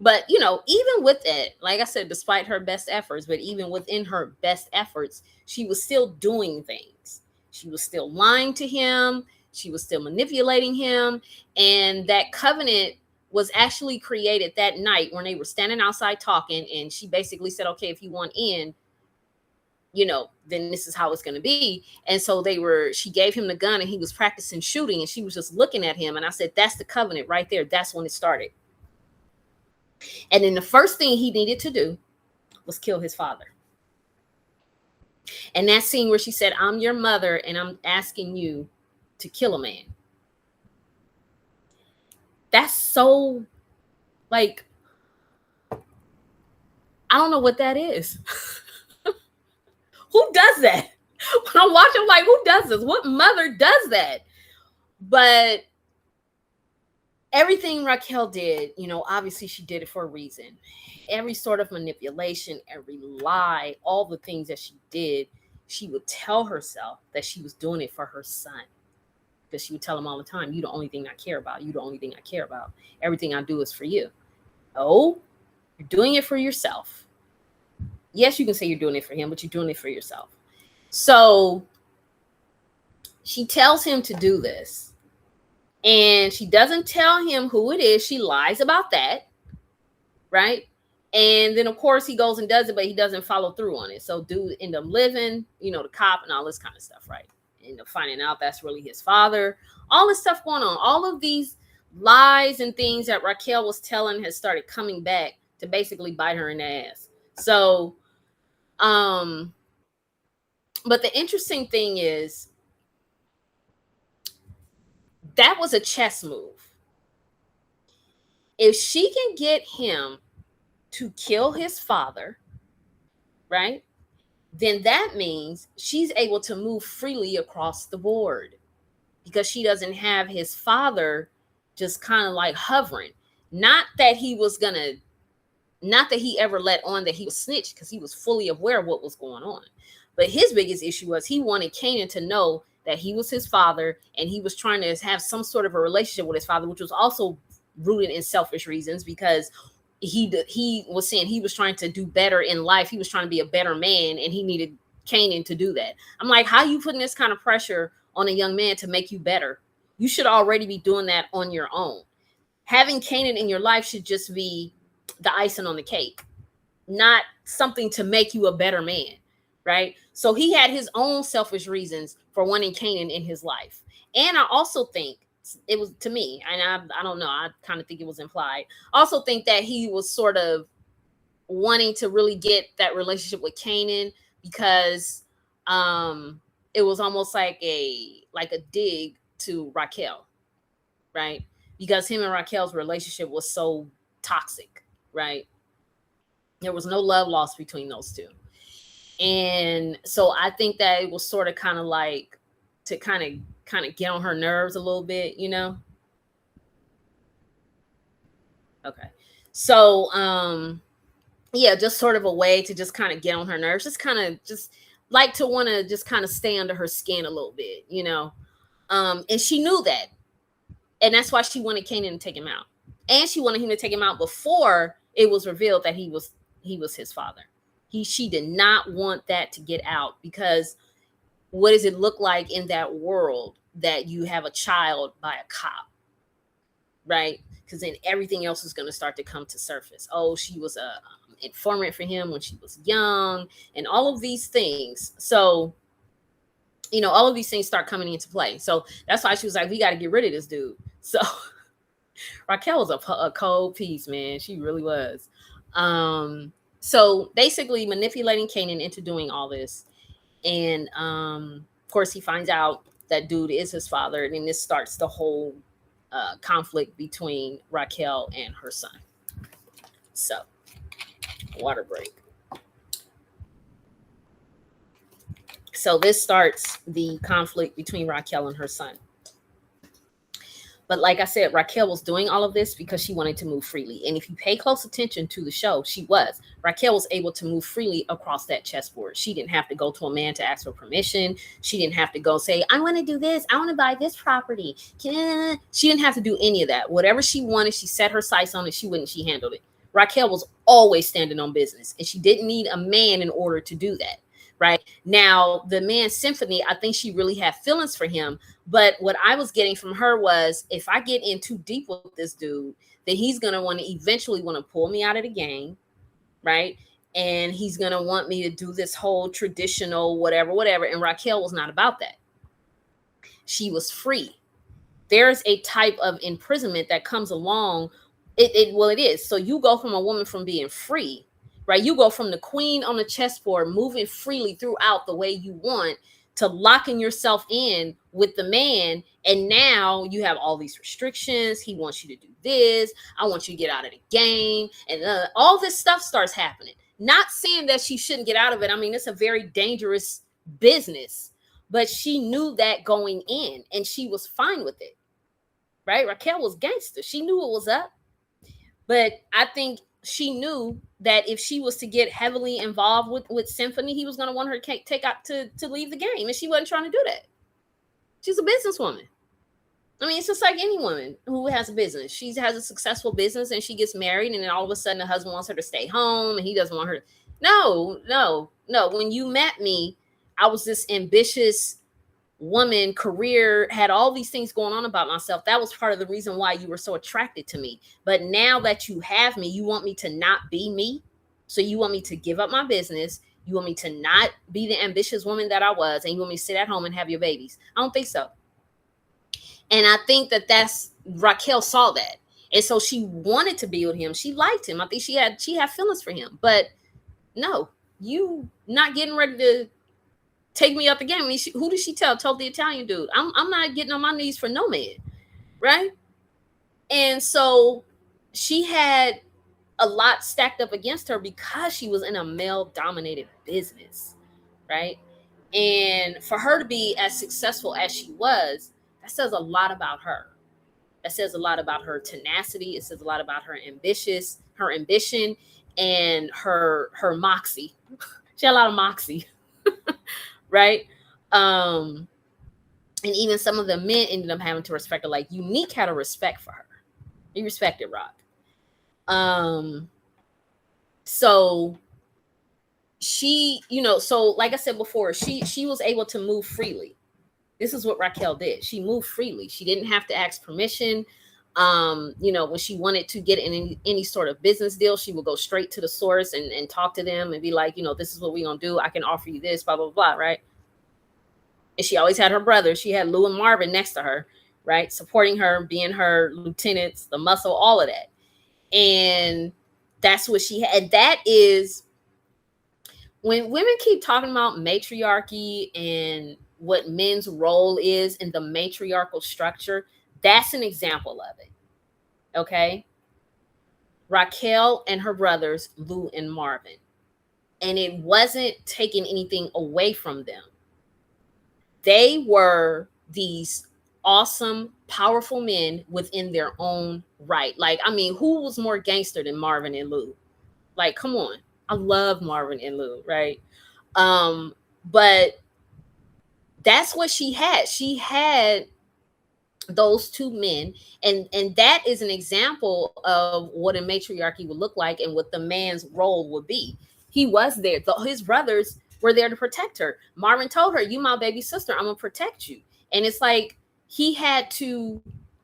but even with it, like I said, despite her best efforts, but even within her best efforts, she was still doing things. She was still lying to him. She was still manipulating him. And that covenant was actually created that night when they were standing outside talking. And she basically said, okay, if you want in, then this is how it's going to be. And so she gave him the gun and he was practicing shooting and she was just looking at him. And I said, that's the covenant right there. That's when it started. And then the first thing he needed to do was kill his father. And that scene where she said, I'm your mother and I'm asking you to kill a man. That's so, like, I don't know what that is. Who does that? When I'm watching, I'm like, who does this? What mother does that? But everything Raquel did, obviously she did it for a reason. Every sort of manipulation, every lie, all the things that she did, she would tell herself that she was doing it for her son. Because she would tell him all the time, you're the only thing I care about. You're the only thing I care about. Everything I do is for you. Oh, you're doing it for yourself. Yes, you can say you're doing it for him, but you're doing it for yourself. So she tells him to do this. And she doesn't tell him who it is. She lies about that. Right? And then, of course, he goes and does it, but he doesn't follow through on it. So dude end up living, the cop and all this kind of stuff, right? End up finding out that's really his father. All this stuff going on. All of these lies and things that Raquel was telling has started coming back to basically bite her in the ass. So, but the interesting thing is that was a chess move. If she can get him to kill his father, right? Then that means she's able to move freely across the board because she doesn't have his father just kind of like hovering. Not that he ever let on that he was snitched, because he was fully aware of what was going on. But his biggest issue was he wanted Kanan to know that he was his father, and he was trying to have some sort of a relationship with his father, which was also rooted in selfish reasons, because he was saying he was trying to do better in life. He was trying to be a better man, and he needed Kanan to do that. I'm like, how are you putting this kind of pressure on a young man to make you better? You should already be doing that on your own. Having Kanan in your life should just be the icing on the cake, not something to make you a better man, right? So he had his own selfish reasons for wanting Kanan in his life. And I also think it was, to me, and I don't know, I kind of think it was implied. I also think that he was sort of wanting to really get that relationship with Kanan because it was almost like a dig to Raquel, right? Because him and Raquel's relationship was so toxic, right? There was no love lost between those two. And so I think that it was sort of kind of like to kind of get on her nerves a little bit, Okay. So yeah, just sort of a way to just kind of get on her nerves, just like to want to just kind of stay under her skin a little bit, and she knew that. And that's why she wanted Kanan to take him out. And she wanted him to take him out before it was revealed that he was his father. She did not want that to get out, because what does it look like in that world that you have a child by a cop, right? Because then everything else is going to start to come to surface. Oh, she was a informant for him when she was young, and all of these things. So, all of these things start coming into play. So that's why she was like, we got to get rid of this dude. So Raquel was a cold piece, man. She really was. So basically manipulating Kanan into doing all this. And of course, he finds out that dude is his father, and then this starts the whole conflict between Raquel and her son. So, water break. So this starts the conflict between Raquel and her son. But like I said, Raquel was doing all of this because she wanted to move freely. And if you pay close attention to the show, Raquel was able to move freely across that chessboard. She didn't have to go to a man to ask for permission. She didn't have to go say, I want to do this. I want to buy this property. She didn't have to do any of that. Whatever she wanted, she set her sights on it. She handled it. Raquel was always standing on business, and she didn't need a man in order to do that. Right now, the man Symphony, I think she really had feelings for him. But what I was getting from her was, if I get in too deep with this dude, then he's going to want to eventually want to pull me out of the game. Right. And he's going to want me to do this whole traditional whatever. And Raquel was not about that. She was free. There's a type of imprisonment that comes along. It is. So you go from a woman from being free, right? You go from the queen on the chessboard, moving freely throughout the way you want, to locking yourself in with the man. And now you have all these restrictions. He wants you to do this. I want you to get out of the game. And all this stuff starts happening. Not saying that she shouldn't get out of it. I mean, it's a very dangerous business. But she knew that going in, and she was fine with it, right? Raquel was gangster. She knew it was up. But I think she knew that if she was to get heavily involved with Symphony, he was going to want her to take out to leave the game. And she wasn't trying to do that. She's a businesswoman. I mean, it's just like any woman who has a business. She has a successful business and she gets married, and then all of a sudden the husband wants her to stay home and he doesn't want her. No. When you met me, I was this ambitious woman, career, had all these things going on about myself. That was part of the reason why you were so attracted to me. But now that you have me, you want me to not be me. So you want me to give up my business. You want me to not be the ambitious woman that I was, and you want me to sit at home and have your babies. I don't think so. And I think that's Raquel saw that. And so she wanted to be with him. She liked him. I think she had feelings for him. But no, you not getting ready to take me up again. I mean, who did she tell? Told the Italian dude, I'm not getting on my knees for no man, right? And so she had a lot stacked up against her because she was in a male-dominated business, right? And for her to be as successful as she was, that says a lot about her. That says a lot about her tenacity. It says a lot about her ambition, and her moxie. She had a lot of moxie. Right? And even some of the men ended up having to respect her. Like Unique had a respect for her. He respected Rock. So she, so like I said before, she was able to move freely. This is what Raquel did. She moved freely. She didn't have to ask permission. When she wanted to get in any sort of business deal, she would go straight to the source and talk to them and be like, this is what we're going to do. I can offer you this, blah, blah, blah. Right. And she always had her brothers. She had Lou and Marvin next to her, right? Supporting her, being her lieutenants, the muscle, all of that. And that's what she had. And that is when women keep talking about matriarchy and what men's role is in the matriarchal structure, that's an example of it. Okay. Raquel and her brothers, Lou and Marvin. And it wasn't taking anything away from them. They were these awesome, powerful men within their own right. Like, I mean, who was more gangster than Marvin and Lou? Like, come on. I love Marvin and Lou, right? But that's what she had. She had those two men, and that is an example of what a matriarchy would look like and what the man's role would be. He was there. His brothers were there to protect her. Marvin told her, "You my baby sister, I'm gonna protect you." And it's like he had to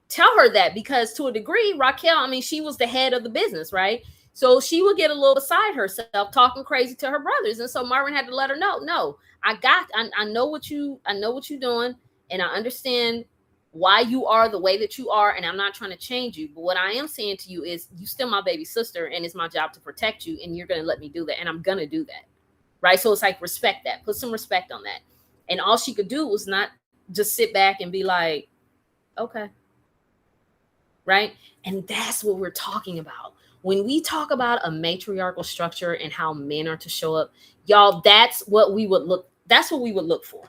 tell her that, because to a degree, Raquel, I mean, she was the head of the business, right? So she would get a little beside herself, talking crazy to her brothers. And so Marvin had to let her know, no, I know what you're doing, and I understand why you are the way that you are, and I'm not trying to change you. But what I am saying to you is, you still my baby sister, and it's my job to protect you, and you're going to let me do that, and I'm going to do that, right? So it's like, respect that, put some respect on that. And all she could do was not just sit back and be like, okay, right? And that's what we're talking about. When we talk about a matriarchal structure and how men are to show up, y'all, that's what we would look for,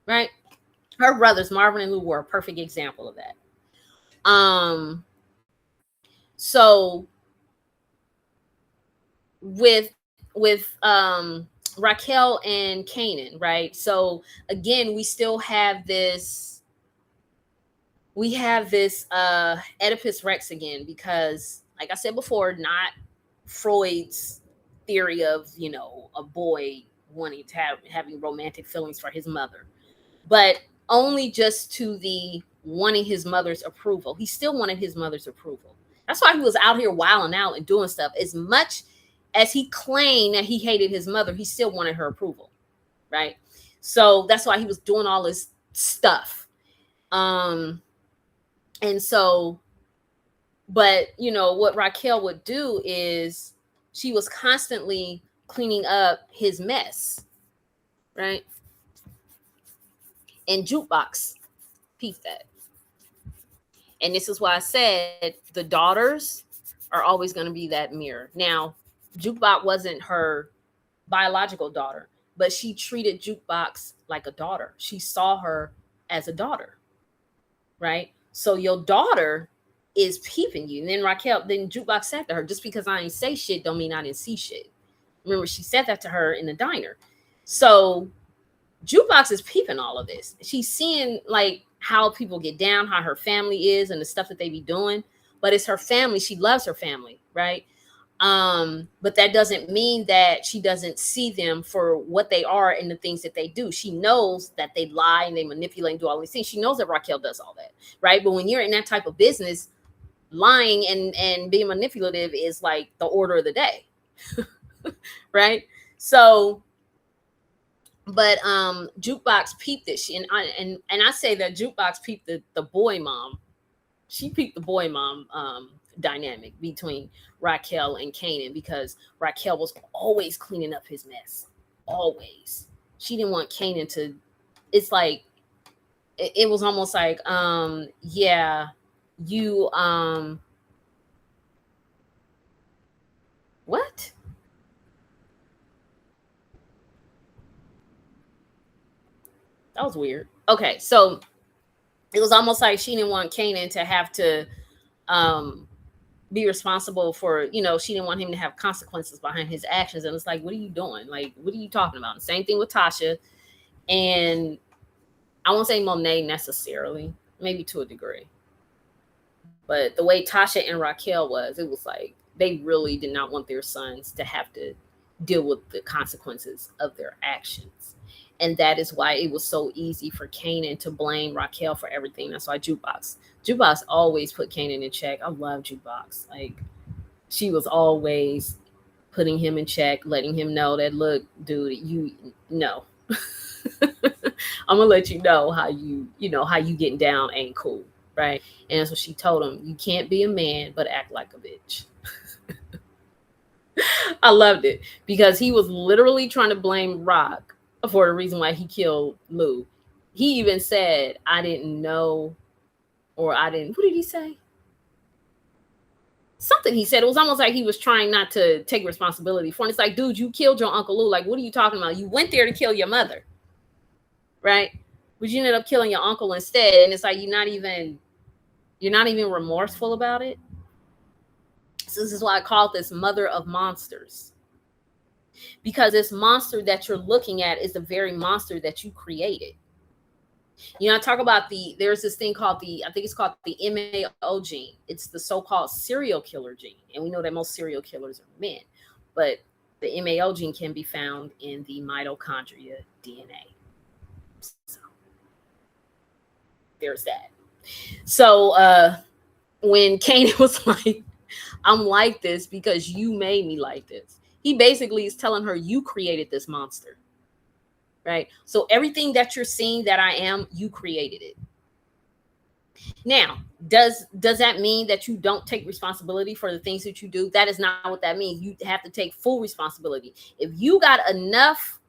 right? Her brothers, Marvin and Lou, were a perfect example of that. So with Raquel and Canaan, right? So again, we have this Oedipus Rex again, because like I said before, not Freud's theory of, a boy wanting to having romantic feelings for his mother, but only just to the wanting his mother's approval. He still wanted his mother's approval. That's why he was out here wilding out and doing stuff. As much as he claimed that he hated his mother, he still wanted her approval, right? So that's why he was doing all this stuff. And so, but what Raquel would do is she was constantly cleaning up his mess, right? And Jukebox peeped that. And this is why I said the daughters are always going to be that mirror. Now, Jukebox wasn't her biological daughter, but she treated Jukebox like a daughter. She saw her as a daughter, right? So your daughter is peeping you. And then Jukebox said to her, just because I ain't say shit don't mean I didn't see shit. Remember, she said that to her in the diner. So Jukebox is peeping all of this. She's seeing like how people get down, how her family is, and the stuff that they be doing. But it's her family. She loves her family, right? But that doesn't mean that she doesn't see them for what they are and the things that they do. She knows that they lie and they manipulate and do all these things. She knows that Raquel does all that, right? But when you're in that type of business, lying and being manipulative is like the order of the day, right? So, but Jukebox peeped this, and I say that Jukebox peeped the boy mom. She peeped the boy mom dynamic between Raquel and Canaan, because Raquel was always cleaning up his mess. Always. She didn't want Canaan to, it's like, it was almost like, yeah, you, what? That was weird. Okay, so it was almost like she didn't want Canaan to have to be responsible for, she didn't want him to have consequences behind his actions. And it's like, what are you doing? Like, what are you talking about? And same thing with Tasha. And I won't say Monet necessarily, maybe to a degree. But the way Tasha and Raquel was, it was like they really did not want their sons to have to deal with the consequences of their actions. And that is why it was so easy for Canaan to blame Raquel for everything. That's why Jukebox always put Canaan in check. I love Jukebox. Like, she was always putting him in check, letting him know that, look, dude, you know, I'm gonna let you know how you getting down ain't cool, right? And that's what she told him. You can't be a man but act like a bitch. I loved it, because he was literally trying to blame Rock for the reason why he killed Lou. He even said, I didn't know, or I didn't, what did he say? Something he said. It was almost like he was trying not to take responsibility for it. It's like, dude, you killed your Uncle Lou. Like, what are you talking about? You went there to kill your mother, right? But you ended up killing your uncle instead. And it's like, you're not even remorseful about it. So this is why I call this mother of monsters. Because this monster that you're looking at is the very monster that you created. I talk about there's this thing called I think it's called the MAO gene. It's the so-called serial killer gene. And we know that most serial killers are men. But the MAO gene can be found in the mitochondria DNA. So there's that. So when Canaan was like, I'm like this because you made me like this, he basically is telling her, you created this monster, right? So everything that you're seeing that I am, you created it. Now, Does that mean that you don't take responsibility for the things that you do? That is not what that means. You have to take full responsibility. If you got enough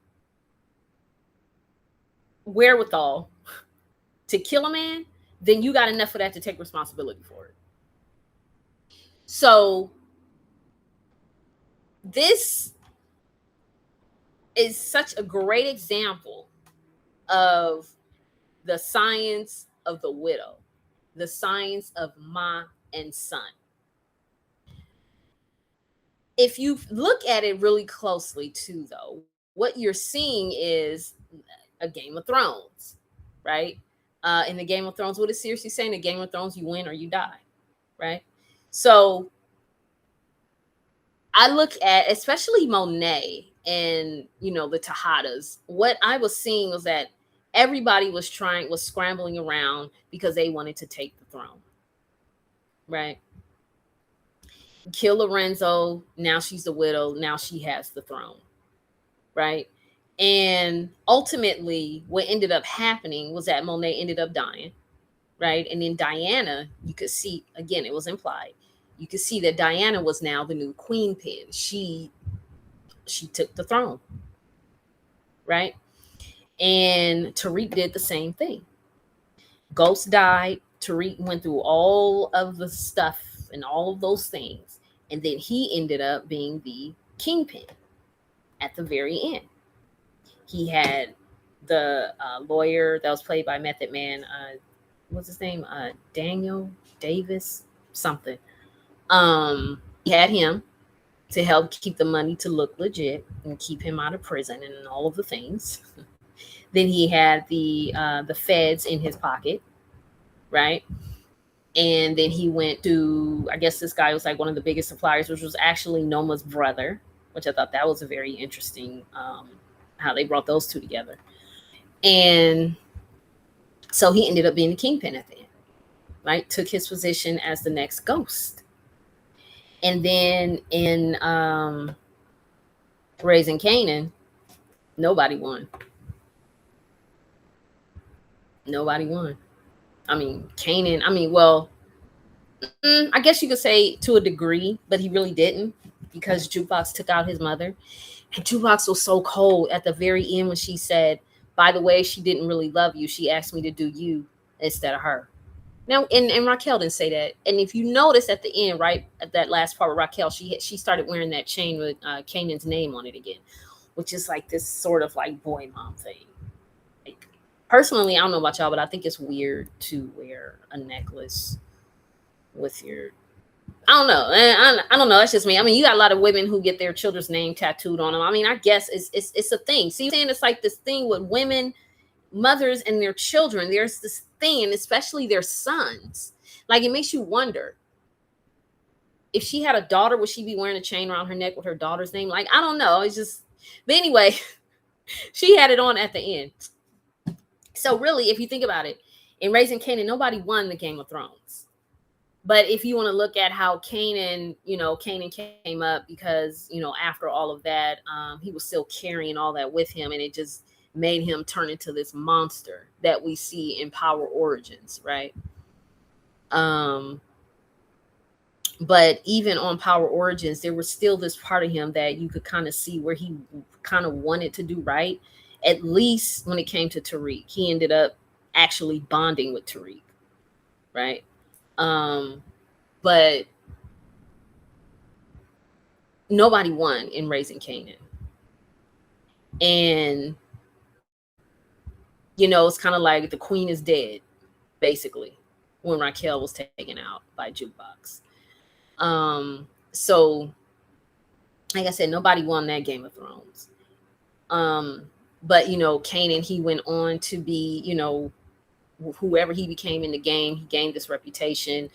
wherewithal to kill a man, then you got enough of that to take responsibility for it. So this is such a great example of the science of the widow, the science of ma and son. If you look at it really closely too, though, what you're seeing is a Game of Thrones, right? In the Game of Thrones, what is seriously saying? In Game of Thrones, you win or you die, right? So I look at, especially Monet and the Tejadas. What I was seeing was that everybody was scrambling around because they wanted to take the throne, right? Kill Lorenzo. Now she's the widow. Now she has the throne, right? And ultimately, what ended up happening was that Monet ended up dying, right? And then Diana, you could see, again, it was implied. You could see that Diana was now the new queen pin. She took the throne, right? And Tariq did the same thing. Ghost died. Tariq went through all of the stuff and all of those things. And then he ended up being the kingpin at the very end. He had the lawyer that was played by Method Man. What's his name? Daniel Davis, something. He had him to help keep the money to look legit and keep him out of prison and all of the things. Then he had the feds in his pocket, right? And then he went to, I guess this guy was like one of the biggest suppliers, which was actually Noma's brother, which I thought that was a very interesting how they brought those two together. And so he ended up being the kingpin at the end, right? Took his position as the next ghost. And then in Raising Kanan, nobody won. Nobody won. I mean, Kanan, I guess you could say to a degree, but he really didn't, because Jukebox took out his mother. And Jukebox was so cold at the very end when she said, by the way, she didn't really love you. She asked me to do you instead of her. Now, and Raquel didn't say that. And if you notice at the end, right, at that last part with Raquel, she started wearing that chain with Kanan's name on it again, which is like this sort of like boy mom thing. Like, personally, I don't know about y'all, but I think it's weird to wear a necklace with your, I don't know. I don't know. That's just me. I mean, you got a lot of women who get their children's name tattooed on them. I mean, I guess it's a thing. See, saying it's like this thing with women, mothers, and their children. There's this thing, and especially their sons. Like, it makes you wonder, if she had a daughter, would she be wearing a chain around her neck with her daughter's name? Like, I don't know. It's just, but anyway, she had it on at the end. So really, if you think about it, in Raising Kanan, nobody won the Game of Thrones. But if you want to look at how Kanan came up, because, after all of that, he was still carrying all that with him, and it just made him turn into this monster that we see in Power Origins, right? But even on Power Origins, there was still this part of him that you could kind of see where he kind of wanted to do right. At least when it came to Tariq, he ended up actually bonding with Tariq, right? But nobody won in Raising Kanan. And, it's kind of like the queen is dead, basically, when Raquel was taken out by Jukebox. So, like I said, nobody won that Game of Thrones. But, Kanan, he went on to be, whoever he became in the game. He gained this reputation,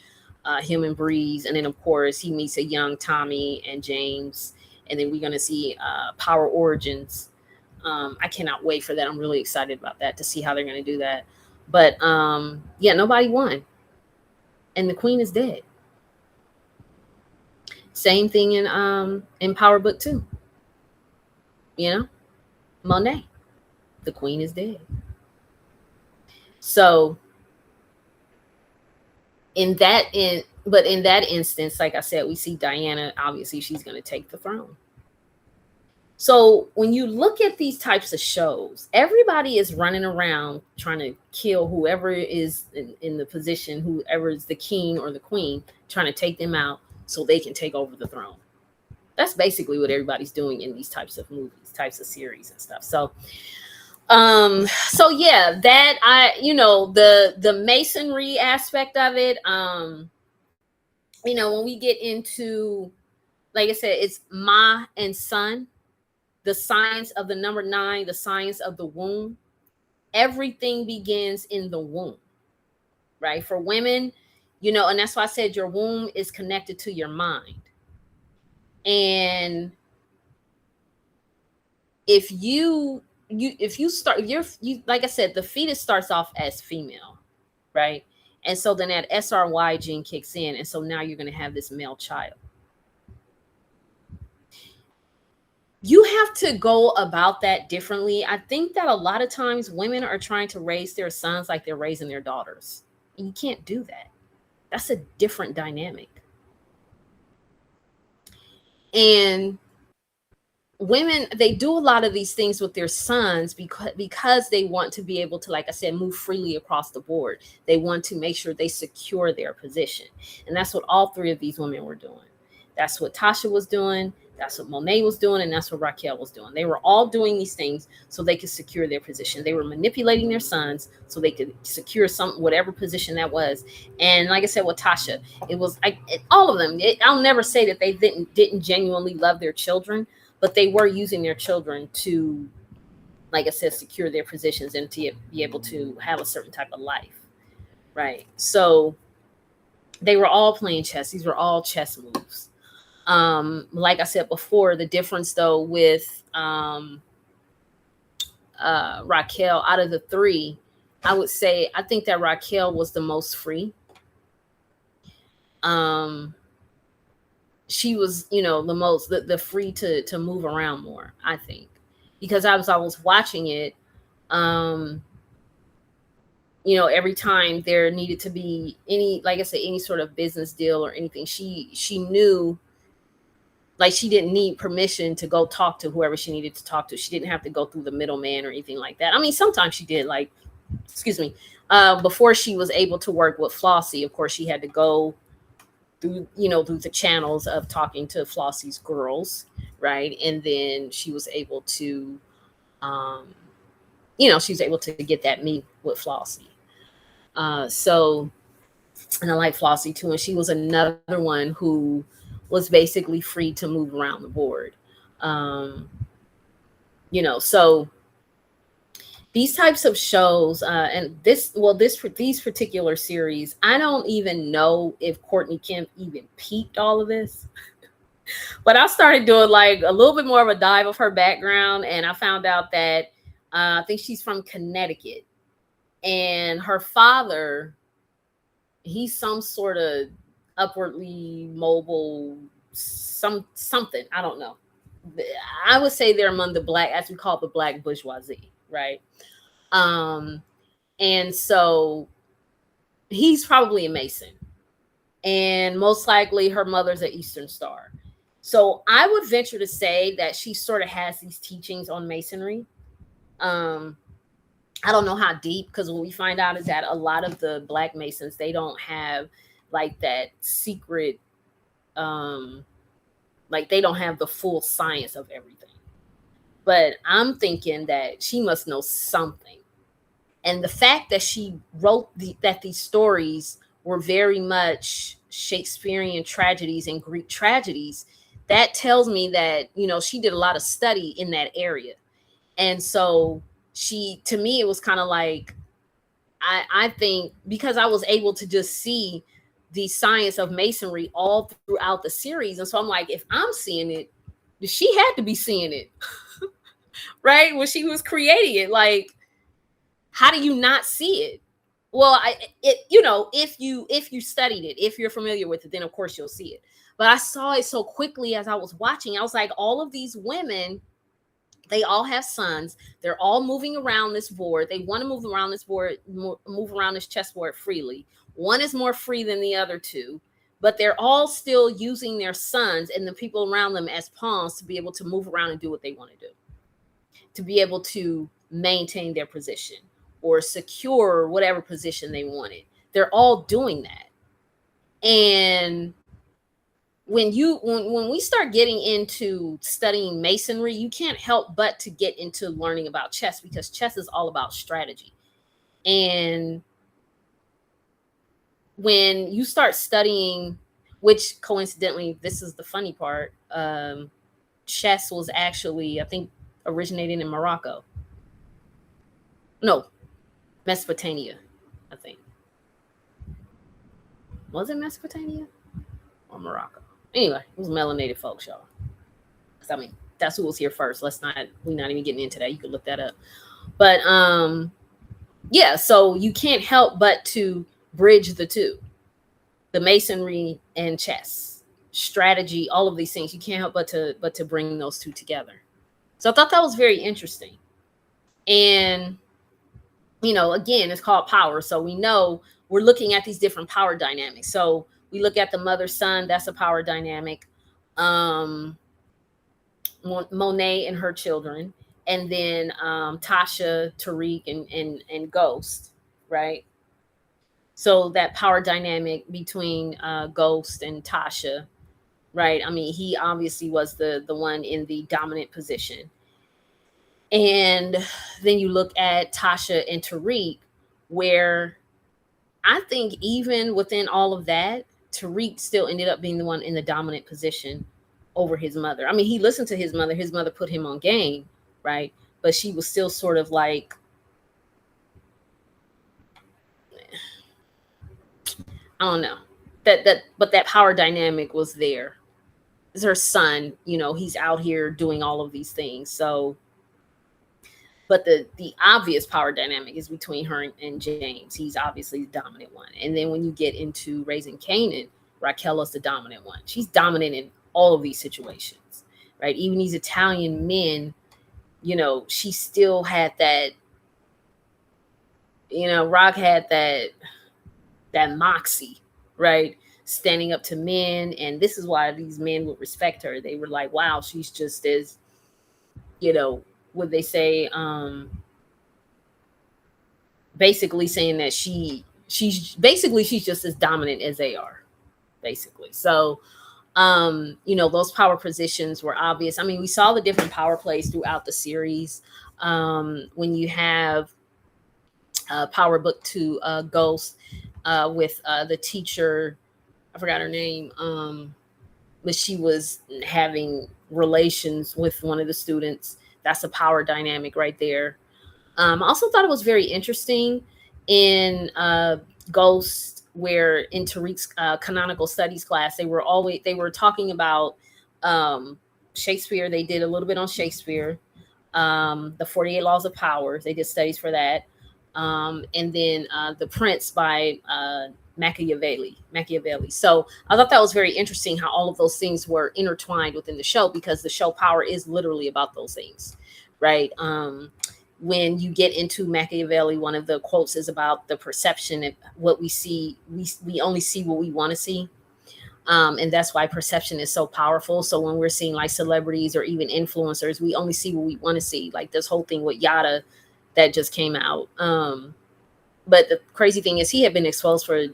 him and Breeze. And then, of course, he meets a young Tommy and James. And then we're going to see Power Origins. I cannot wait for that. I'm really excited about that, to see how they're going to do that. But, yeah, nobody won. And the queen is dead. Same thing in Power Book 2. Monet. The queen is dead. So in that instance, like I said, we see Diana, obviously she's going to take the throne. So when you look at these types of shows, everybody is running around trying to kill whoever is in the position, whoever is the king or the queen, trying to take them out so they can take over the throne. That's basically what everybody's doing in these types of movies, types of series and stuff. So yeah, that the masonry aspect of it, when we get into, like I said, it's Ma and Sun, the science of the number 9, the science of the womb. Everything begins in the womb, right? For women, and that's why I said your womb is connected to your mind. And if you start, you like I said, the fetus starts off as female, right? And so then that SRY gene kicks in, and so now you're going to have this male child. You have to go about that differently. I think that a lot of times women are trying to raise their sons like they're raising their daughters. And you can't do that. That's a different dynamic. And women, they do a lot of these things with their sons because they want to be able to, like I said, move freely across the board. They want to make sure they secure their position. And that's what all 3 of these women were doing. That's what Tasha was doing. That's what Monet was doing. And that's what Raquel was doing. They were all doing these things so they could secure their position. They were manipulating their sons so they could secure whatever position that was. And like I said, with Tasha, it was all of them. I'll never say that they didn't genuinely love their children, but they were using their children to, like I said, secure their positions and to be able to have a certain type of life, right? So they were all playing chess. These were all chess moves. Like I said before, the difference though with Raquel, out of the 3, I would say I think that Raquel was the most free. She was, the most the free to move around more, I think, because I was watching it, every time there needed to be any, like I said, any sort of business deal or anything, she knew, like, she didn't need permission to go talk to whoever she needed to talk to. She didn't have to go through the middleman or anything like that. I mean, sometimes she did, like, before she was able to work with Flossie, of course, she had to go through the channels of talking to Flossie's girls, right? And then she was able to, get that meet with Flossie. So, and I like Flossie too. And she was another one who was basically free to move around the board. So these types of shows, and these particular series, I don't even know if Courtney Kemp even peeped all of this. But I started doing like a little bit more of a dive of her background, and I found out that I think she's from Connecticut, and her father, he's some sort of upwardly mobile, something, I don't know. I would say they're among the black, as we call it, the black bourgeoisie, right? And so he's probably a Mason, and most likely her mother's an Eastern Star. So I would venture to say that she sort of has these teachings on Masonry. I don't know how deep, because what we find out is that a lot of the Black Masons, they don't have like that secret, like they don't have the full science of everything. But I'm thinking that she must know something. And the fact that she wrote that these stories were very much Shakespearean tragedies and Greek tragedies, that tells me that, she did a lot of study in that area. And so to me, it was kind of like, I think, because I was able to just see the science of Masonry all throughout the series. And so I'm like, if I'm seeing it, she had to be seeing it, right? When she was creating it, like, how do you not see it? Well, if you studied it, if you're familiar with it, then of course you'll see it. But I saw it so quickly as I was watching. I was like, all of these women, They all have sons. They're all moving around this board. They want to move around this board, move around this chessboard freely. One is more free than the other two, but they're all still using their sons and the people around them as pawns to be able to move around and do what they want to do, to be able to maintain their position or secure whatever position they wanted. They're all doing that. And when we start getting into studying masonry, you can't help but to get into learning about chess, because chess is all about strategy. And when you start studying, which coincidentally, this is the funny part, chess was actually, I think, originated in Morocco. No, Mesopotamia, I think. Was it Mesopotamia or Morocco? Anyway, it was melanated folks, y'all. I mean, that's who was here first. We're not even getting into that. You can look that up. But yeah, so you can't help but to bridge the two, the masonry and chess, strategy, all of these things. You can't help but to bring those two together. So I thought that was very interesting. And again, it's called power. So we know we're looking at these different power dynamics. So we look at the mother-son, that's a power dynamic. Monet and her children, and then Tasha, Tariq, and Ghost, right? So that power dynamic between Ghost and Tasha, right? I mean, he obviously was the one in the dominant position. And then you look at Tasha and Tariq, where I think even within all of that, Tariq still ended up being the one in the dominant position over his mother. I mean, he listened to his mother. His mother put him on game, right? But she was still sort of like, I don't know, but that power dynamic was there. It's her son, he's out here doing all of these things. So, but the obvious power dynamic is between her and James. He's obviously the dominant one. And then when you get into raising Canaan, Raquel is the dominant one. She's dominant in all of these situations, right? Even these Italian men, she still had that, Rock had that moxie, right? Standing up to men. And this is why these men would respect her. They were like, wow, she's just as, would they say, basically saying that she's just as dominant as they are, basically. So, those power positions were obvious. I mean, we saw the different power plays throughout the series. When you have Power Book 2, Ghost, with the teacher, I forgot her name, but she was having relations with one of the students. That's a power dynamic right there. I also thought it was very interesting in Ghost, where in Tariq's canonical studies class, they were talking about Shakespeare. They did a little bit on Shakespeare, the 48 Laws of Power. They did studies for that. And then The Prince by Machiavelli. So I thought that was very interesting how all of those things were intertwined within the show, because the show Power is literally about those things, right? When you get into Machiavelli, one of the quotes is about the perception of what we see. We only see what we want to see. And that's why perception is so powerful. So when we're seeing like celebrities or even influencers, we only see what we want to see. Like this whole thing with Yada that just came out. But the crazy thing is he had been exposed for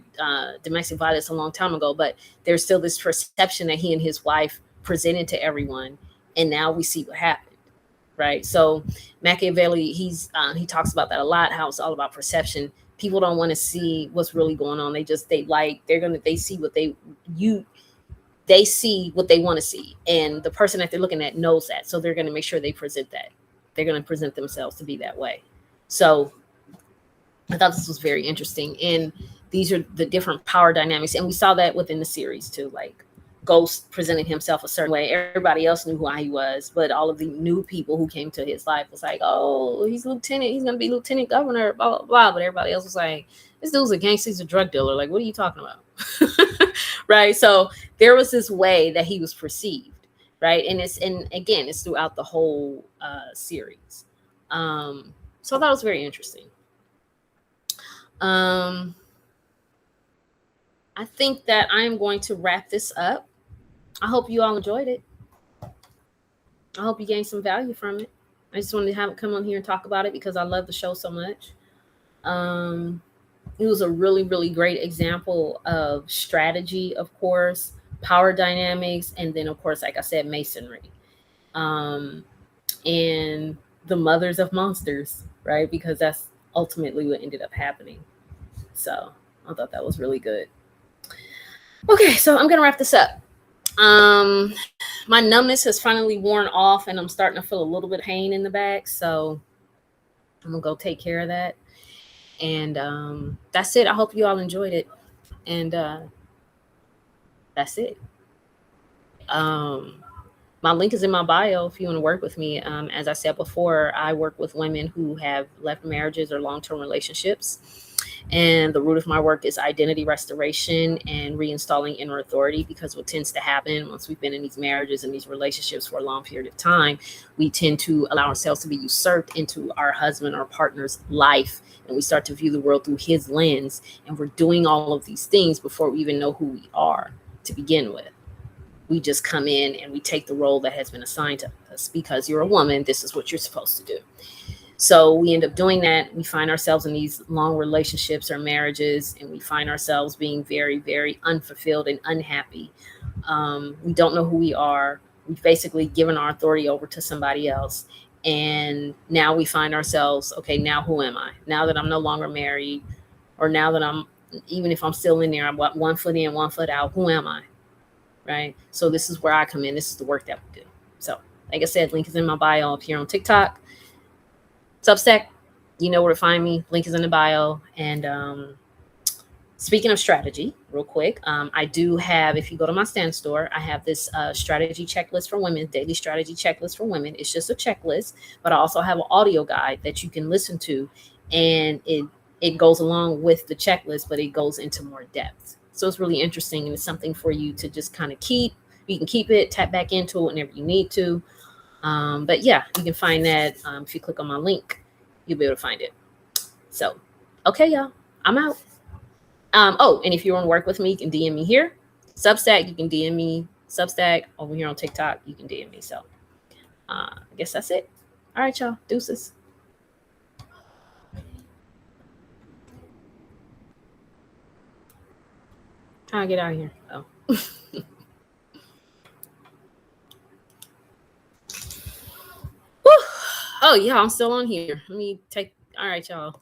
domestic violence a long time ago, but there's still this perception that he and his wife presented to everyone. And now we see what happened, right? So Machiavelli, he talks about that a lot, how it's all about perception. People don't want to see what's really going on. They see what they see what they want to see. And the person that they're looking at knows that. So they're going to make sure they present that. They're going to present themselves to be that way. So I thought this was very interesting. And these are the different power dynamics. And we saw that within the series too, like Ghost presenting himself a certain way. Everybody else knew who he was, but all of the new people who came to his life was like, oh, he's lieutenant. He's going to be lieutenant governor, blah, blah, blah. But everybody else was like, this dude's a gangster, he's a drug dealer. Like, what are you talking about? Right? So there was this way that he was perceived. right? And again, it's throughout the whole series. So that was very interesting. um I think that I am going to wrap this up. I hope you all enjoyed it. I hope you gained some value from it. I just wanted to have it come on here and talk about it because I love the show so much. um it was a really, really great example of strategy, of course, power dynamics, and then of course, like I said, masonry. um and the mothers of monsters, right? Because that's ultimately what ended up happening. So I thought that was really good. Okay, so I'm gonna wrap this up. My numbness has finally worn off, and I'm starting to feel a little bit of pain in the back. So I'm gonna go take care of that. And that's it. I hope you all enjoyed it. And that's it. Um, my link is in my bio if you want to work with me. As I said before, I work with women who have left marriages or long term relationships. And the root of my work is identity restoration and reinstalling inner authority, because what tends to happen once we've been in these marriages and these relationships for a long period of time, we tend to allow ourselves to be usurped into our husband or partner's life. And we start to view the world through his lens. And we're doing all of these things before we even know who we are to begin with. We just come in and we take the role that has been assigned to us. Because you're a woman, this is what you're supposed to do. So we end up doing that. We find ourselves in these long relationships or marriages, and we find ourselves being very, very unfulfilled and unhappy. We don't know who we are. We've basically given our authority over to somebody else. And now we find ourselves, okay, now who am I? Now that I'm no longer married, or now that even if I'm still in there, I'm one foot in, one foot out, who am I? Right? So this is where I come in. This is the work that we do. So, like I said, link is in my bio up here on TikTok. Substack, you know where to find me. Link is in the bio. And speaking of strategy, real quick, I do have, if you go to my stand store, I have this strategy checklist for women, daily strategy checklist for women. It's just a checklist, but I also have an audio guide that you can listen to, and it goes along with the checklist, but it goes into more depth. So it's really interesting, and it's something for you to just kind of keep. You can keep it, tap back into it whenever you need to. But yeah, you can find that if you click on my link, you'll be able to find it. So, okay, y'all, I'm out. Oh, and if you want to work with me, you can DM me here. Substack, you can DM me. Substack over here on TikTok, you can DM me. So, I guess that's it. All right, y'all. Deuces. How I get out of here? Oh. Whew. Oh, yeah, I'm still on here. Let me take. All right, y'all.